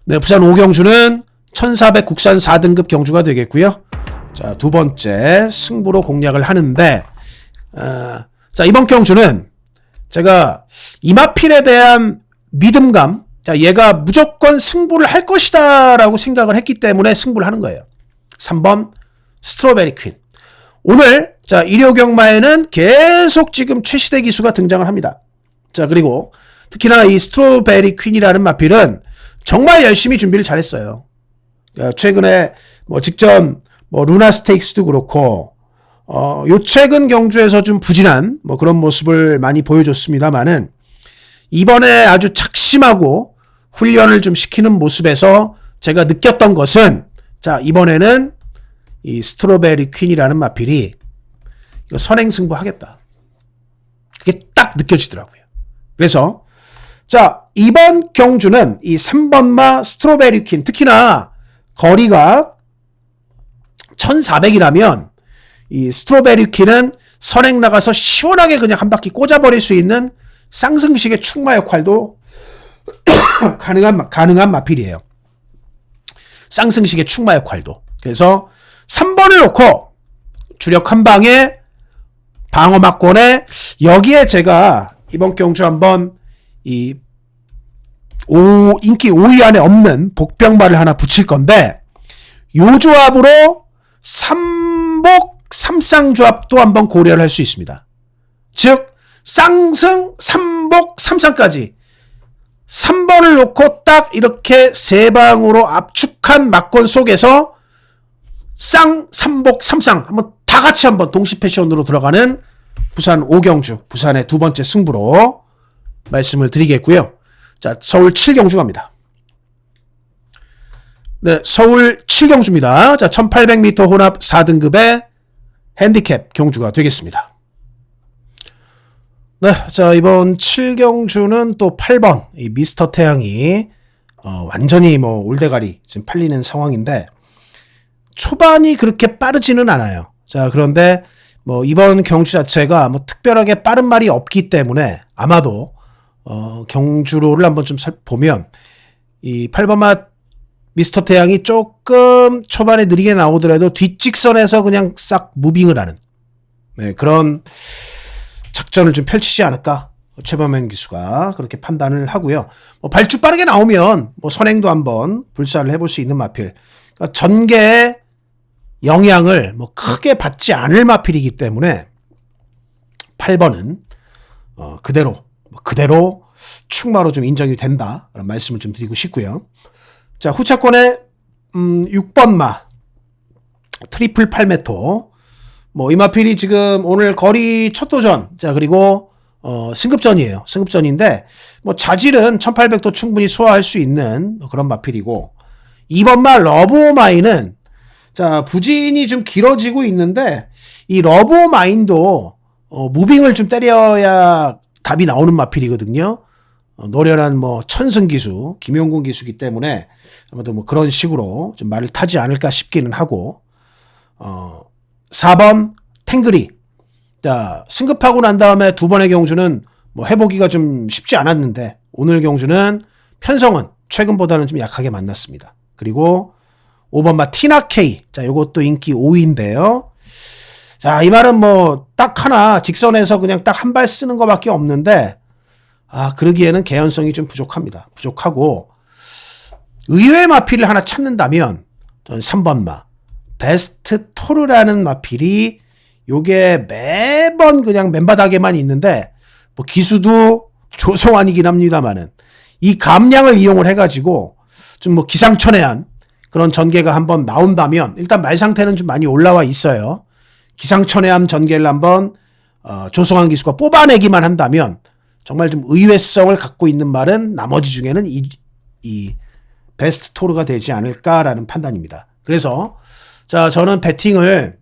네, 부산 오경주는 1400 국산 4등급 경주가 되겠고요. 자, 두 번째 승부로 공략을 하는데 자, 이번 경주는 제가 이마필에 대한 믿음감 자, 얘가 무조건 승부를 할 것이다 라고 생각을 했기 때문에 승부를 하는 거예요. 3번 스트로베리 퀸. 오늘 자, 일요경마에는 계속 지금 최시대 기수가 등장을 합니다. 자, 그리고 특히나 이 스트로베리 퀸이라는 마필은 정말 열심히 준비를 잘했어요. 최근에 뭐 직전 뭐 루나 스테이크스도 그렇고 요 최근 경주에서 좀 부진한 뭐 그런 모습을 많이 보여줬습니다만은 이번에 아주 작심하고 훈련을 좀 시키는 모습에서 제가 느꼈던 것은 자, 이번에는 이 스트로베리 퀸이라는 마필이 이거 선행승부 하겠다. 그게 딱 느껴지더라고요. 그래서 자, 이번 경주는 이 3번마 스트로베리 퀸 특히나 거리가 1400이라면 이 스트로베리 퀸은 선행 나가서 시원하게 그냥 한 바퀴 꽂아버릴 수 있는 쌍승식의 축마 역할도 가능한 마필이에요. 쌍승식의 축마 역할도. 그래서 3번을 놓고 주력 한 방에 방어막권에 여기에 제가 이번 경주 한번 이 인기 5위 안에 없는 복병마를 하나 붙일 건데 요 조합으로 3복 3쌍 조합도 한번 고려를 할 수 있습니다. 즉 쌍승 3복 3쌍까지 3번을 놓고 딱 이렇게 세 방으로 압축한 막권 속에서 쌍 3복 3쌍 한번 다 같이 한번 동시 패션으로 들어가는 부산 오경주 부산의 두 번째 승부로 말씀을 드리겠고요. 자, 서울 7경주 갑니다. 네, 서울 7경주입니다. 자, 1800m 혼합 4등급의 핸디캡 경주가 되겠습니다. 네, 자, 이번 7경주는 또 8번, 이 미스터 태양이, 완전히 뭐, 올대가리 지금 팔리는 상황인데, 초반이 그렇게 빠르지는 않아요. 자, 그런데, 뭐, 이번 경주 자체가 뭐, 특별하게 빠른 말이 없기 때문에, 아마도, 경주로를 한번 좀 보면, 이 8번마 미스터 태양이 조금 초반에 느리게 나오더라도 뒷직선에서 그냥 싹 무빙을 하는, 네, 그런 작전을 좀 펼치지 않을까. 최범현 기수가 그렇게 판단을 하고요. 뭐 발주 빠르게 나오면 뭐 선행도 한번 불사를 해볼 수 있는 마필. 그러니까 전개의 영향을 뭐 크게 받지 않을 마필이기 때문에 8번은 그대로 축마로 좀 인정이 된다. 라는 말씀을 좀 드리고 싶고요. 자, 후차권에 6번마 트리플 8m. 뭐 이 마필이 지금 오늘 거리 첫 도전. 자, 그리고 승급전이에요. 승급전인데 뭐 자질은 1800도 충분히 소화할 수 있는 그런 마필이고 2번마 러브오마인은 자, 부진이 좀 길어지고 있는데 이 러브오마인도 무빙을 좀 때려야 답이 나오는 마필이거든요. 노련한 뭐 천승 기수, 김용군 기수기 때문에 아마도 뭐 그런 식으로 좀 말을 타지 않을까 싶기는 하고 4번 탱그리. 자, 승급하고 난 다음에 두 번의 경주는 뭐 해보기가 좀 쉽지 않았는데 오늘 경주는 편성은 최근보다는 좀 약하게 만났습니다. 그리고 5번마 티나케이. 자, 요것도 인기 5위인데요. 자, 이 말은 뭐 딱 하나 직선에서 그냥 딱 한 발 쓰는 것밖에 없는데 그러기에는 개연성이 좀 부족합니다. 부족하고 의외의 마필을 하나 찾는다면 저는 3번마 베스트 토르라는 마필이 요게 매번 그냥 맨바닥에만 있는데 뭐 기수도 조성환이긴 합니다만은 이 감량을 이용을 해가지고 좀 뭐 기상천외한 그런 전개가 한번 나온다면 일단 말 상태는 좀 많이 올라와 있어요. 기상천외한 전개를 한번 조성환 기수가 뽑아내기만 한다면 정말 좀 의외성을 갖고 있는 말은 나머지 중에는 이 베스트 토르가 되지 않을까라는 판단입니다. 그래서 자 저는 배팅을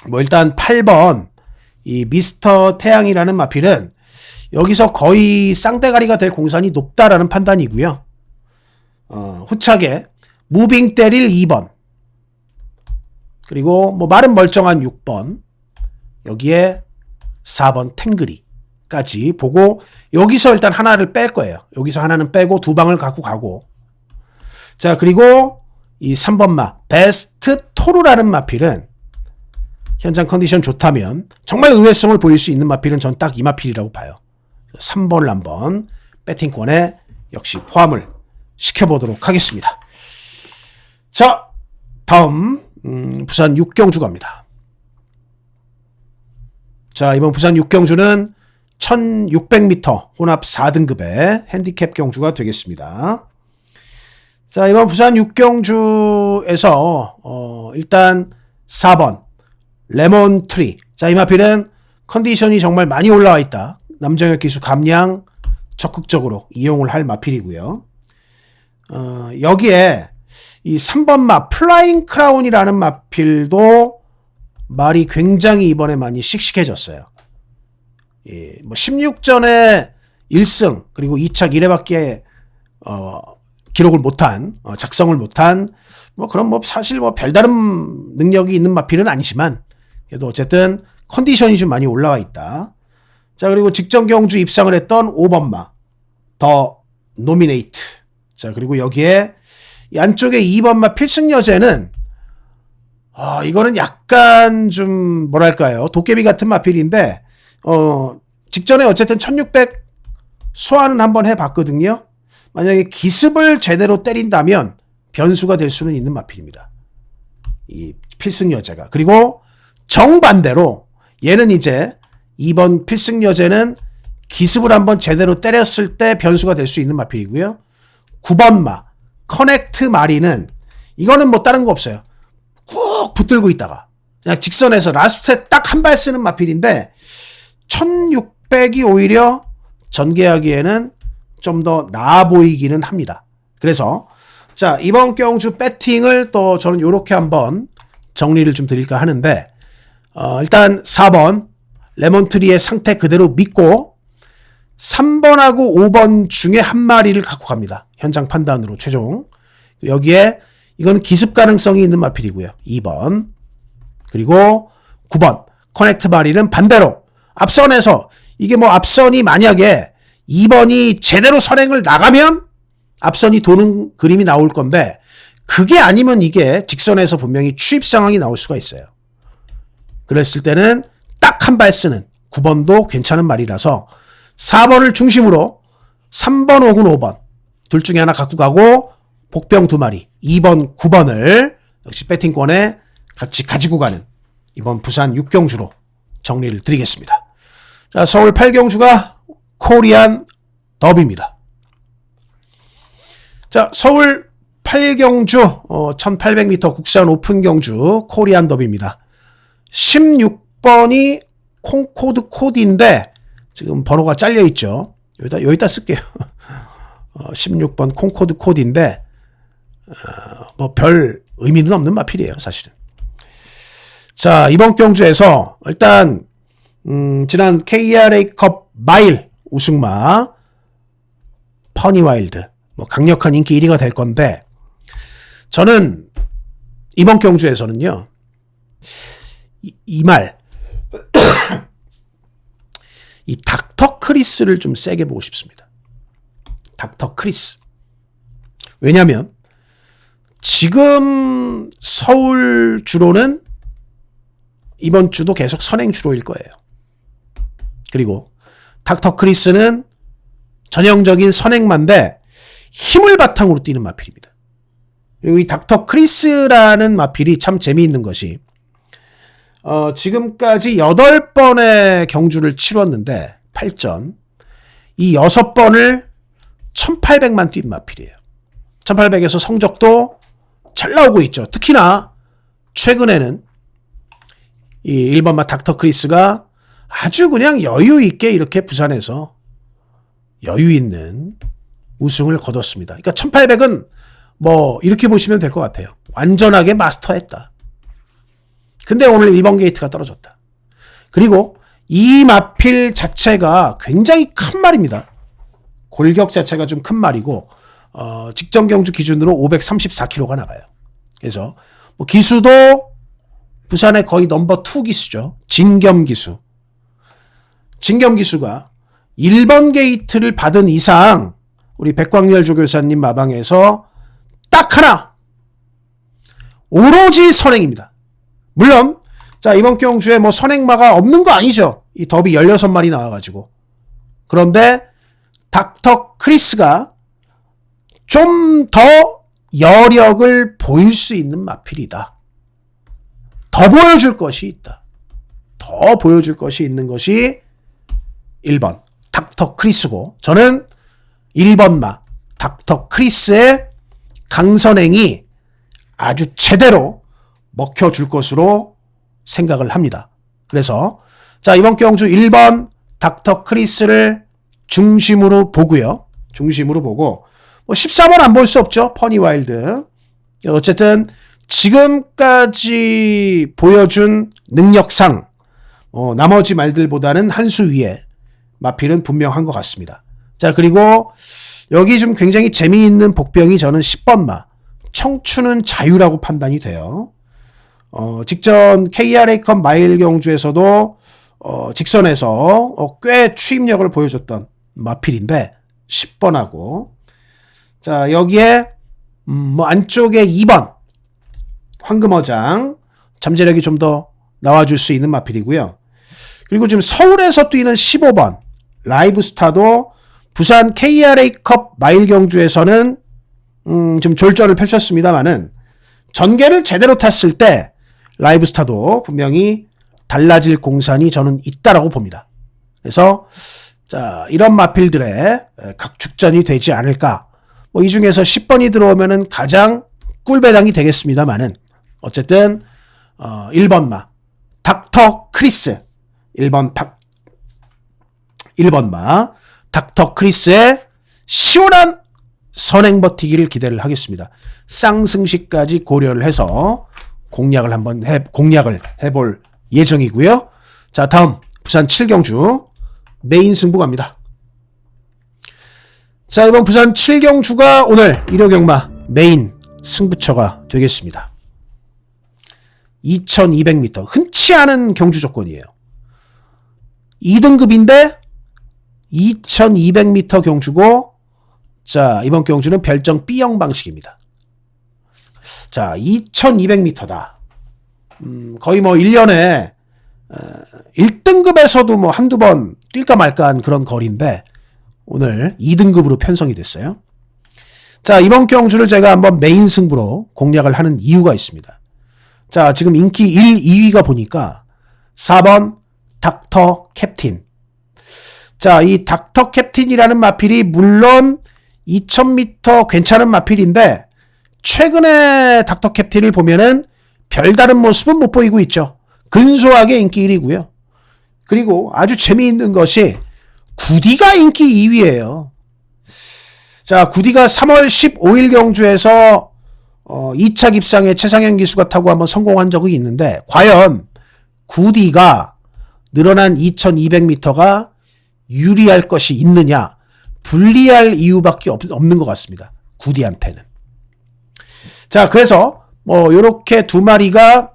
뭐 일단 8번 이 미스터 태양이라는 마필은 여기서 거의 쌍대가리가 될 공산이 높다라는 판단이고요. 후차게 무빙 때릴 2번 그리고 뭐 말은 멀쩡한 6번 여기에 4번 탱그리까지 보고 여기서 일단 하나를 뺄 거예요. 여기서 하나는 빼고 두 방을 갖고 가고 자 그리고 이 3번마 베스트 토르라는 마필은 현장 컨디션 좋다면 정말 의외성을 보일 수 있는 마필은 전 딱 이 마필이라고 봐요. 3번을 한번 배팅권에 역시 포함을 시켜보도록 하겠습니다. 자 다음 부산 육경주 갑니다. 자 이번 부산 육경주는 1600m 혼합 4등급의 핸디캡 경주가 되겠습니다. 자 이번 부산 육경주에서 일단 4번 레몬트리. 자 이 마필은 컨디션이 정말 많이 올라와 있다. 남정혁 기수 감량 적극적으로 이용을 할 마필이고요. 여기에 이 3번마 플라잉 크라운이라는 마필도 말이 굉장히 이번에 많이 씩씩해졌어요. 예, 뭐 16전에 1승 그리고 2차 1회밖에 기록을 못한 작성을 못한 뭐 그런 뭐 사실 뭐 별다른 능력이 있는 마필은 아니지만 그래도 어쨌든 컨디션이 좀 많이 올라와 있다. 자 그리고 직전 경주 입상을 했던 5번마 더 노미네이트. 자 그리고 여기에 이 안쪽에 2번마 필승여제는 이거는 약간 좀 뭐랄까요 도깨비 같은 마필인데 직전에 어쨌든 1600 소환은 한번 해봤거든요. 만약에 기습을 제대로 때린다면 변수가 될 수는 있는 마필입니다. 이 필승여제가. 그리고 정반대로 얘는 이제 2번 필승여제는 기습을 한번 제대로 때렸을 때 변수가 될 수 있는 마필이고요. 9번마 커넥트 마리는 이거는 뭐 다른 거 없어요. 꾹 붙들고 있다가 그냥 직선에서 라스트에 딱 한 발 쓰는 마필인데 1600이 오히려 전개하기에는 좀 더 나아 보이기는 합니다. 그래서 자 이번 경주 배팅을 또 저는 요렇게 한번 정리를 좀 드릴까 하는데 일단 4번 레몬트리의 상태 그대로 믿고 3번하고 5번 중에 한 마리를 갖고 갑니다. 현장 판단으로 최종. 여기에 이건 기습 가능성이 있는 마필이고요. 2번 그리고 9번 커넥트 마리는 반대로 앞선에서 이게 뭐 앞선이 만약에 2번이 제대로 선행을 나가면 앞선이 도는 그림이 나올 건데 그게 아니면 이게 직선에서 분명히 추입 상황이 나올 수가 있어요. 그랬을 때는 딱 한 발 쓰는 9번도 괜찮은 말이라서 4번을 중심으로 3번 혹은 5번 둘 중에 하나 갖고 가고 복병 2마리 2번 9번을 역시 배팅권에 같이 가지고 가는 이번 부산 6경주로 정리를 드리겠습니다. 자 서울 8경주가 코리안 더비입니다. 자 서울 8경주 1800m 국산 오픈 경주 코리안 더비입니다. 16번이 콩코드 코드인데 지금 번호가 잘려 있죠. 여기다 쓸게요. 16번 콩코드 코드인데 뭐 별 의미는 없는 마필이에요, 사실은. 자, 이번 경주에서 일단 지난 KRA컵 마일 우승마 퍼니와일드 뭐 강력한 인기 1위가 될 건데 저는 이번 경주에서는요. 이 말 이 닥터 크리스를 좀 세게 보고 싶습니다. 닥터 크리스. 왜냐하면 지금 서울 주로는 이번 주도 계속 선행 주로일 거예요. 그리고 닥터 크리스는 전형적인 선행마인데 힘을 바탕으로 뛰는 마필입니다. 그리고 이 닥터 크리스라는 마필이 참 재미있는 것이 지금까지 8번의 경주를 치렀는데 8전 이 6번을 1800만 뛴 마필이에요. 1800에서 성적도 잘 나오고 있죠. 특히나 최근에는 이 1번마 닥터 크리스가 아주 그냥 여유 있게 이렇게 부산에서 여유 있는 우승을 거뒀습니다. 그러니까 1800은 뭐 이렇게 보시면 될 것 같아요. 완전하게 마스터했다. 근데 오늘 1번 게이트가 떨어졌다. 그리고 이 마필 자체가 굉장히 큰 말입니다. 골격 자체가 좀 큰 말이고 직전 경주 기준으로 534kg가 나가요. 그래서 뭐 기수도 부산의 거의 넘버 2 기수죠. 진겸 기수. 진겸 기수가 1번 게이트를 받은 이상 우리 백광열 조교사님 마방에서 딱 하나 오로지 선행입니다. 물론 자 이번 경주에 뭐 선행마가 없는 거 아니죠. 이 더비 16마리 나와가지고. 그런데 닥터 크리스가 좀 더 여력을 보일 수 있는 마필이다. 더 보여줄 것이 있다. 더 보여줄 것이 있는 것이 1번 닥터 크리스고 저는 1번마 닥터 크리스의 강선행이 아주 제대로 먹혀줄 것으로 생각을 합니다. 그래서 자 이번 경주 1번 닥터 크리스를 중심으로 보고요. 중심으로 보고 뭐 14번 안 볼 수 없죠. 퍼니와일드. 어쨌든 지금까지 보여준 능력상 나머지 말들보다는 한 수 위에 마필은 분명한 것 같습니다. 자 그리고 여기 좀 굉장히 재미있는 복병이 저는 10번마 청춘은 자유라고 판단이 돼요. 직전 KRA컵 마일 경주에서도 직선에서 꽤 추임력을 보여줬던 마필인데 10번하고 자 여기에 뭐 안쪽에 2번 황금어장 잠재력이 좀 더 나와줄 수 있는 마필이고요. 그리고 지금 서울에서 뛰는 15번 라이브스타도 부산 KRA컵 마일 경주에서는 좀 졸전을 펼쳤습니다만은 전개를 제대로 탔을 때 라이브스타도 분명히 달라질 공산이 저는 있다라고 봅니다. 그래서 자 이런 마필들의 각축전이 되지 않을까. 뭐 이 중에서 10번이 들어오면은 가장 꿀배당이 되겠습니다만은 어쨌든 1번마 닥터 크리스 1번마 닥터 크리스의 시원한 선행 버티기를 기대를 하겠습니다. 쌍승시까지 고려를 해서 공략을 해볼 예정이고요. 자 다음 부산 7경주 메인 승부 갑니다. 자 이번 부산 7경주가 오늘 1호 경마 메인 승부처가 되겠습니다. 2200m 흔치 않은 경주 조건이에요. 2등급인데 2200m 경주고 자 이번 경주는 별정 B형 방식입니다. 자 2200m다. 거의 뭐 1년에 1등급에서도 뭐 한두 번 뛸까 말까한 그런 거리인데 오늘 2등급으로 편성이 됐어요. 자 이번 경주를 제가 한번 메인 승부로 공략을 하는 이유가 있습니다. 자 지금 인기 1, 2위가 보니까 4번 닥터 캡틴. 자 이 닥터 캡틴이라는 마필이 물론 2000m 괜찮은 마필인데 최근에 닥터 캡틴을 보면은 별다른 모습은 못 보이고 있죠. 근소하게 인기 1위고요. 그리고 아주 재미있는 것이 구디가 인기 2위예요. 자, 구디가 3월 15일 경주에서 2차 입상에 최상현 기수가 타고 한번 성공한 적이 있는데 과연 구디가 늘어난 2200m가 유리할 것이 있느냐? 불리할 이유밖에 없는 것 같습니다. 구디한테는. 자, 그래서 뭐 요렇게 두 마리가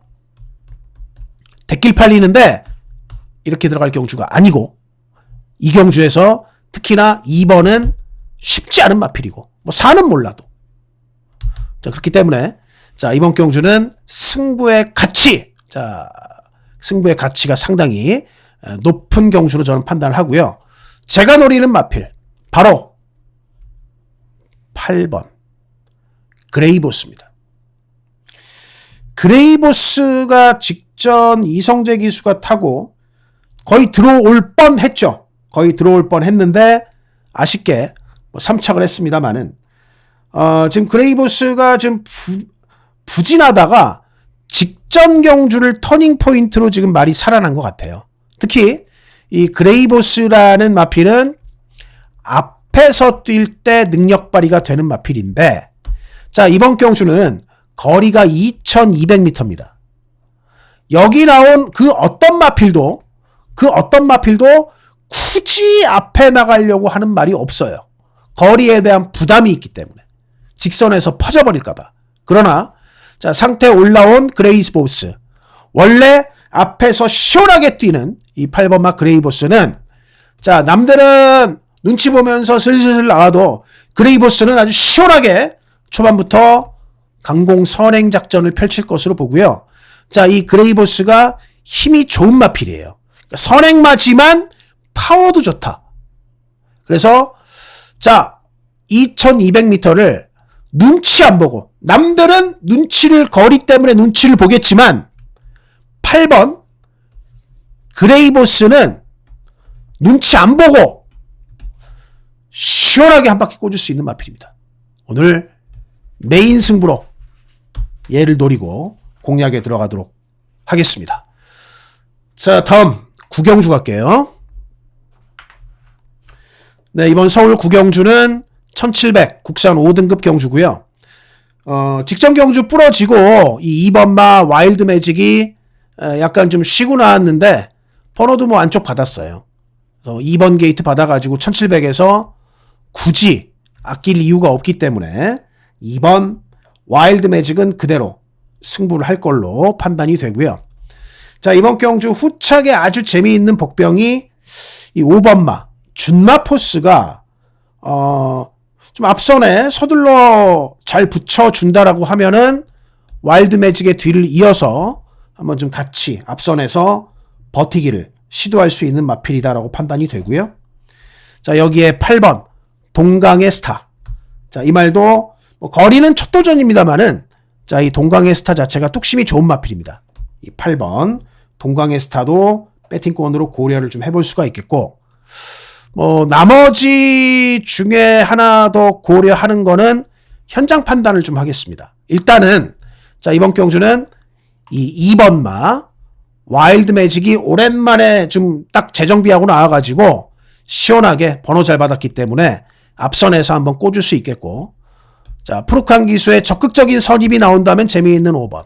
대길 팔리는데 이렇게 들어갈 경주가 아니고 이 경주에서 특히나 2번은 쉽지 않은 마필이고 뭐 4는 몰라도. 자, 그렇기 때문에 자, 이번 경주는 승부의 가치가 상당히 높은 경주로 저는 판단을 하고요. 제가 노리는 마필 바로 8번 그레이보스입니다. 그레이보스가 직전 이성재 기수가 타고 거의 들어올 뻔 했죠. 거의 들어올 뻔 했는데 아쉽게 3착을 했습니다만은 지금 그레이보스가 좀 부진하다가 직전 경주를 터닝 포인트로 지금 말이 살아난 것 같아요. 특히 이 그레이보스라는 마필은 앞에서 뛸 때 능력 발휘가 되는 마필인데, 자, 이번 경주는 거리가 2200m입니다. 여기 나온 그 어떤 마필도 굳이 앞에 나가려고 하는 말이 없어요. 거리에 대한 부담이 있기 때문에. 직선에서 퍼져버릴까봐. 그러나 자, 상태 올라온 그레이보스, 원래 앞에서 시원하게 뛰는 이 8번마 그레이보스는, 자, 남들은 눈치 보면서 슬슬 나와도 그레이보스는 아주 시원하게 초반부터 강공 선행 작전을 펼칠 것으로 보고요. 자, 이 그레이보스가 힘이 좋은 마필이에요. 그러니까 선행마지만 파워도 좋다. 그래서 자, 2200m를 눈치 안 보고, 남들은 거리 때문에 눈치를 보겠지만 8번 그레이보스는 눈치 안 보고 시원하게 한 바퀴 꽂을 수 있는 마필입니다. 오늘 메인 승부로 얘를 노리고 공략에 들어가도록 하겠습니다. 자, 다음 구경주 갈게요. 네, 이번 서울 구경주는 1700 국산 5등급 경주고요. 직전 경주 부러지고 이 2번마 와일드 매직이 약간 좀 쉬고 나왔는데 번호도 뭐 안쪽 받았어요. 그래서 2번 게이트 받아가지고 1700에서 굳이 아낄 이유가 없기 때문에 2번 와일드 매직은 그대로 승부를 할 걸로 판단이 되고요. 자, 이번 경주 후착에 아주 재미있는 복병이 이 5번마 준마포스가 좀 앞선에 서둘러 잘 붙여준다라고 하면은 와일드 매직의 뒤를 이어서 한번 좀 같이 앞선에서 버티기를 시도할 수 있는 마필이다라고 판단이 되고요. 자, 여기에 8번 동강의 스타. 자, 이 말도 뭐 거리는 첫 도전입니다만은, 자, 이 동강의 스타 자체가 뚝심이 좋은 마필입니다. 이 8번 동강의 스타도 배팅권으로 고려를 좀 해볼 수가 있겠고, 뭐 나머지 중에 하나 더 고려하는 거는 현장 판단을 좀 하겠습니다. 일단은 자, 이번 경주는 이 2번마 와일드 매직이 오랜만에 좀 딱 재정비하고 나와가지고 시원하게 번호 잘 받았기 때문에 앞선에서 한번 꽂을 수 있겠고, 자, 푸르칸 기수의 적극적인 선입이 나온다면 재미있는 5번,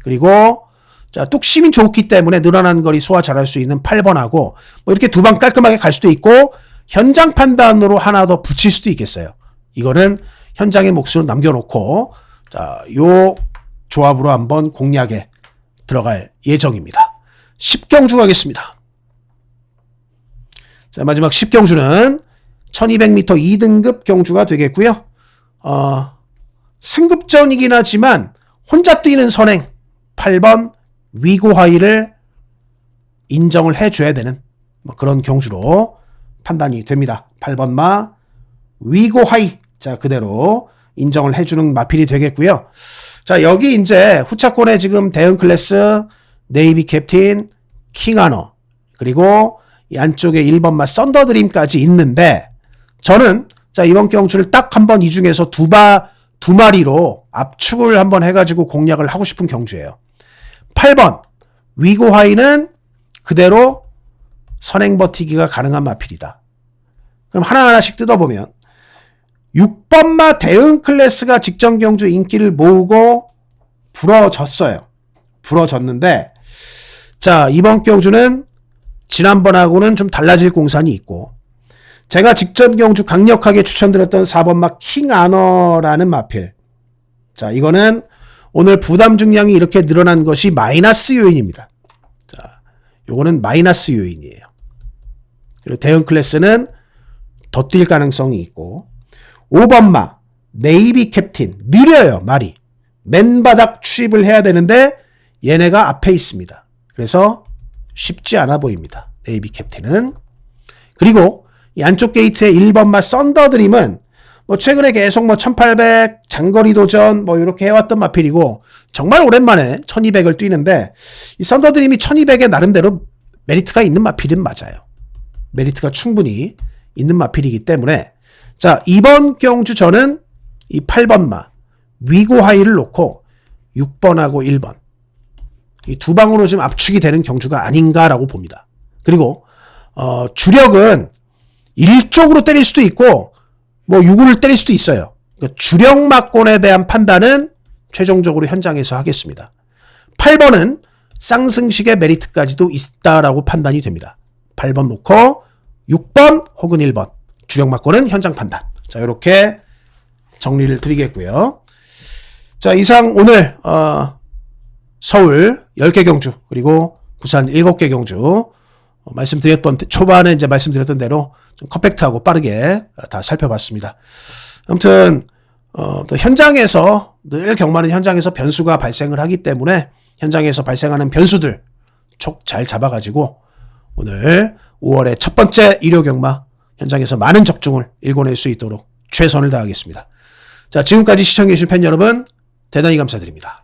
그리고 자, 뚝심이 좋기 때문에 늘어난 거리 소화 잘할 수 있는 8번하고 뭐 이렇게 두 방 깔끔하게 갈 수도 있고, 현장 판단으로 하나 더 붙일 수도 있겠어요. 이거는 현장의 몫으로 남겨놓고, 자, 요 조합으로 한번 공략에 들어갈 예정입니다. 10경주 가겠습니다. 자, 마지막 10경주는 1200m 2등급 경주가 되겠고요. 승급전이긴 하지만 혼자 뛰는 선행 8번 위고하이를 인정을 해줘야 되는 뭐 그런 경주로 판단이 됩니다. 8번마 위고하이, 자, 그대로 인정을 해주는 마필이 되겠고요. 자, 여기 이제 후차권에 지금 대응 클래스, 네이비 캡틴, 킹아너, 그리고 이 안쪽에 1번마 썬더드림까지 있는데, 저는 자, 이번 경주를 딱 한번 이 중에서 두 마리로 압축을 한번 해가지고 공략을 하고 싶은 경주예요. 8번 위고하이는 그대로 선행 버티기가 가능한 마필이다. 그럼 하나하나씩 뜯어보면 6번마 대응 클래스가 직전 경주 인기를 모으고 부러졌어요. 부러졌는데, 자, 이번 경주는 지난번하고는 좀 달라질 공산이 있고, 제가 직전 경주 강력하게 추천드렸던 4번마 킹아너라는 마필. 자, 이거는 오늘 부담 중량이 이렇게 늘어난 것이 마이너스 요인입니다. 자, 요거는 마이너스 요인이에요. 그리고 대응 클래스는 더 뛸 가능성이 있고, 5번마 네이비 캡틴 느려요. 말이 맨바닥 출입을 해야 되는데 얘네가 앞에 있습니다. 그래서 쉽지 않아 보입니다. 네이비 캡틴은. 그리고 이 안쪽 게이트의 1번마 썬더드림은 뭐 최근에 계속 뭐 1800 장거리 도전 뭐 이렇게 해왔던 마필이고 정말 오랜만에 1200을 뛰는데 이 썬더드림이 1200에 나름대로 메리트가 있는 마필은 맞아요. 메리트가 충분히 있는 마필이기 때문에 자, 이번 경주 저는 이 8번마 위고 하이를 놓고 6번하고 1번 이 두 방으로 좀 압축이 되는 경주가 아닌가라고 봅니다. 그리고 주력은 1쪽으로 때릴 수도 있고 뭐 6을 때릴 수도 있어요. 그러니까 주력 막권에 대한 판단은 최종적으로 현장에서 하겠습니다. 8번은 쌍승식의 메리트까지도 있다라고 판단이 됩니다. 8번 놓고 6번 혹은 1번 주력 막권은 현장 판단. 자, 이렇게 정리를 드리겠고요. 자, 이상 오늘 서울 10개 경주 그리고 부산 7개 경주 말씀드렸던 초반에 이제 말씀드렸던 대로 좀 컴팩트하고 빠르게 다 살펴봤습니다. 아무튼 또 현장에서 늘 경마는 현장에서 변수가 발생을 하기 때문에 현장에서 발생하는 변수들 촉 잘 잡아가지고 오늘 5월의 첫 번째 일요 경마 현장에서 많은 적중을 일궈낼 수 있도록 최선을 다하겠습니다. 자, 지금까지 시청해주신 팬 여러분 대단히 감사드립니다.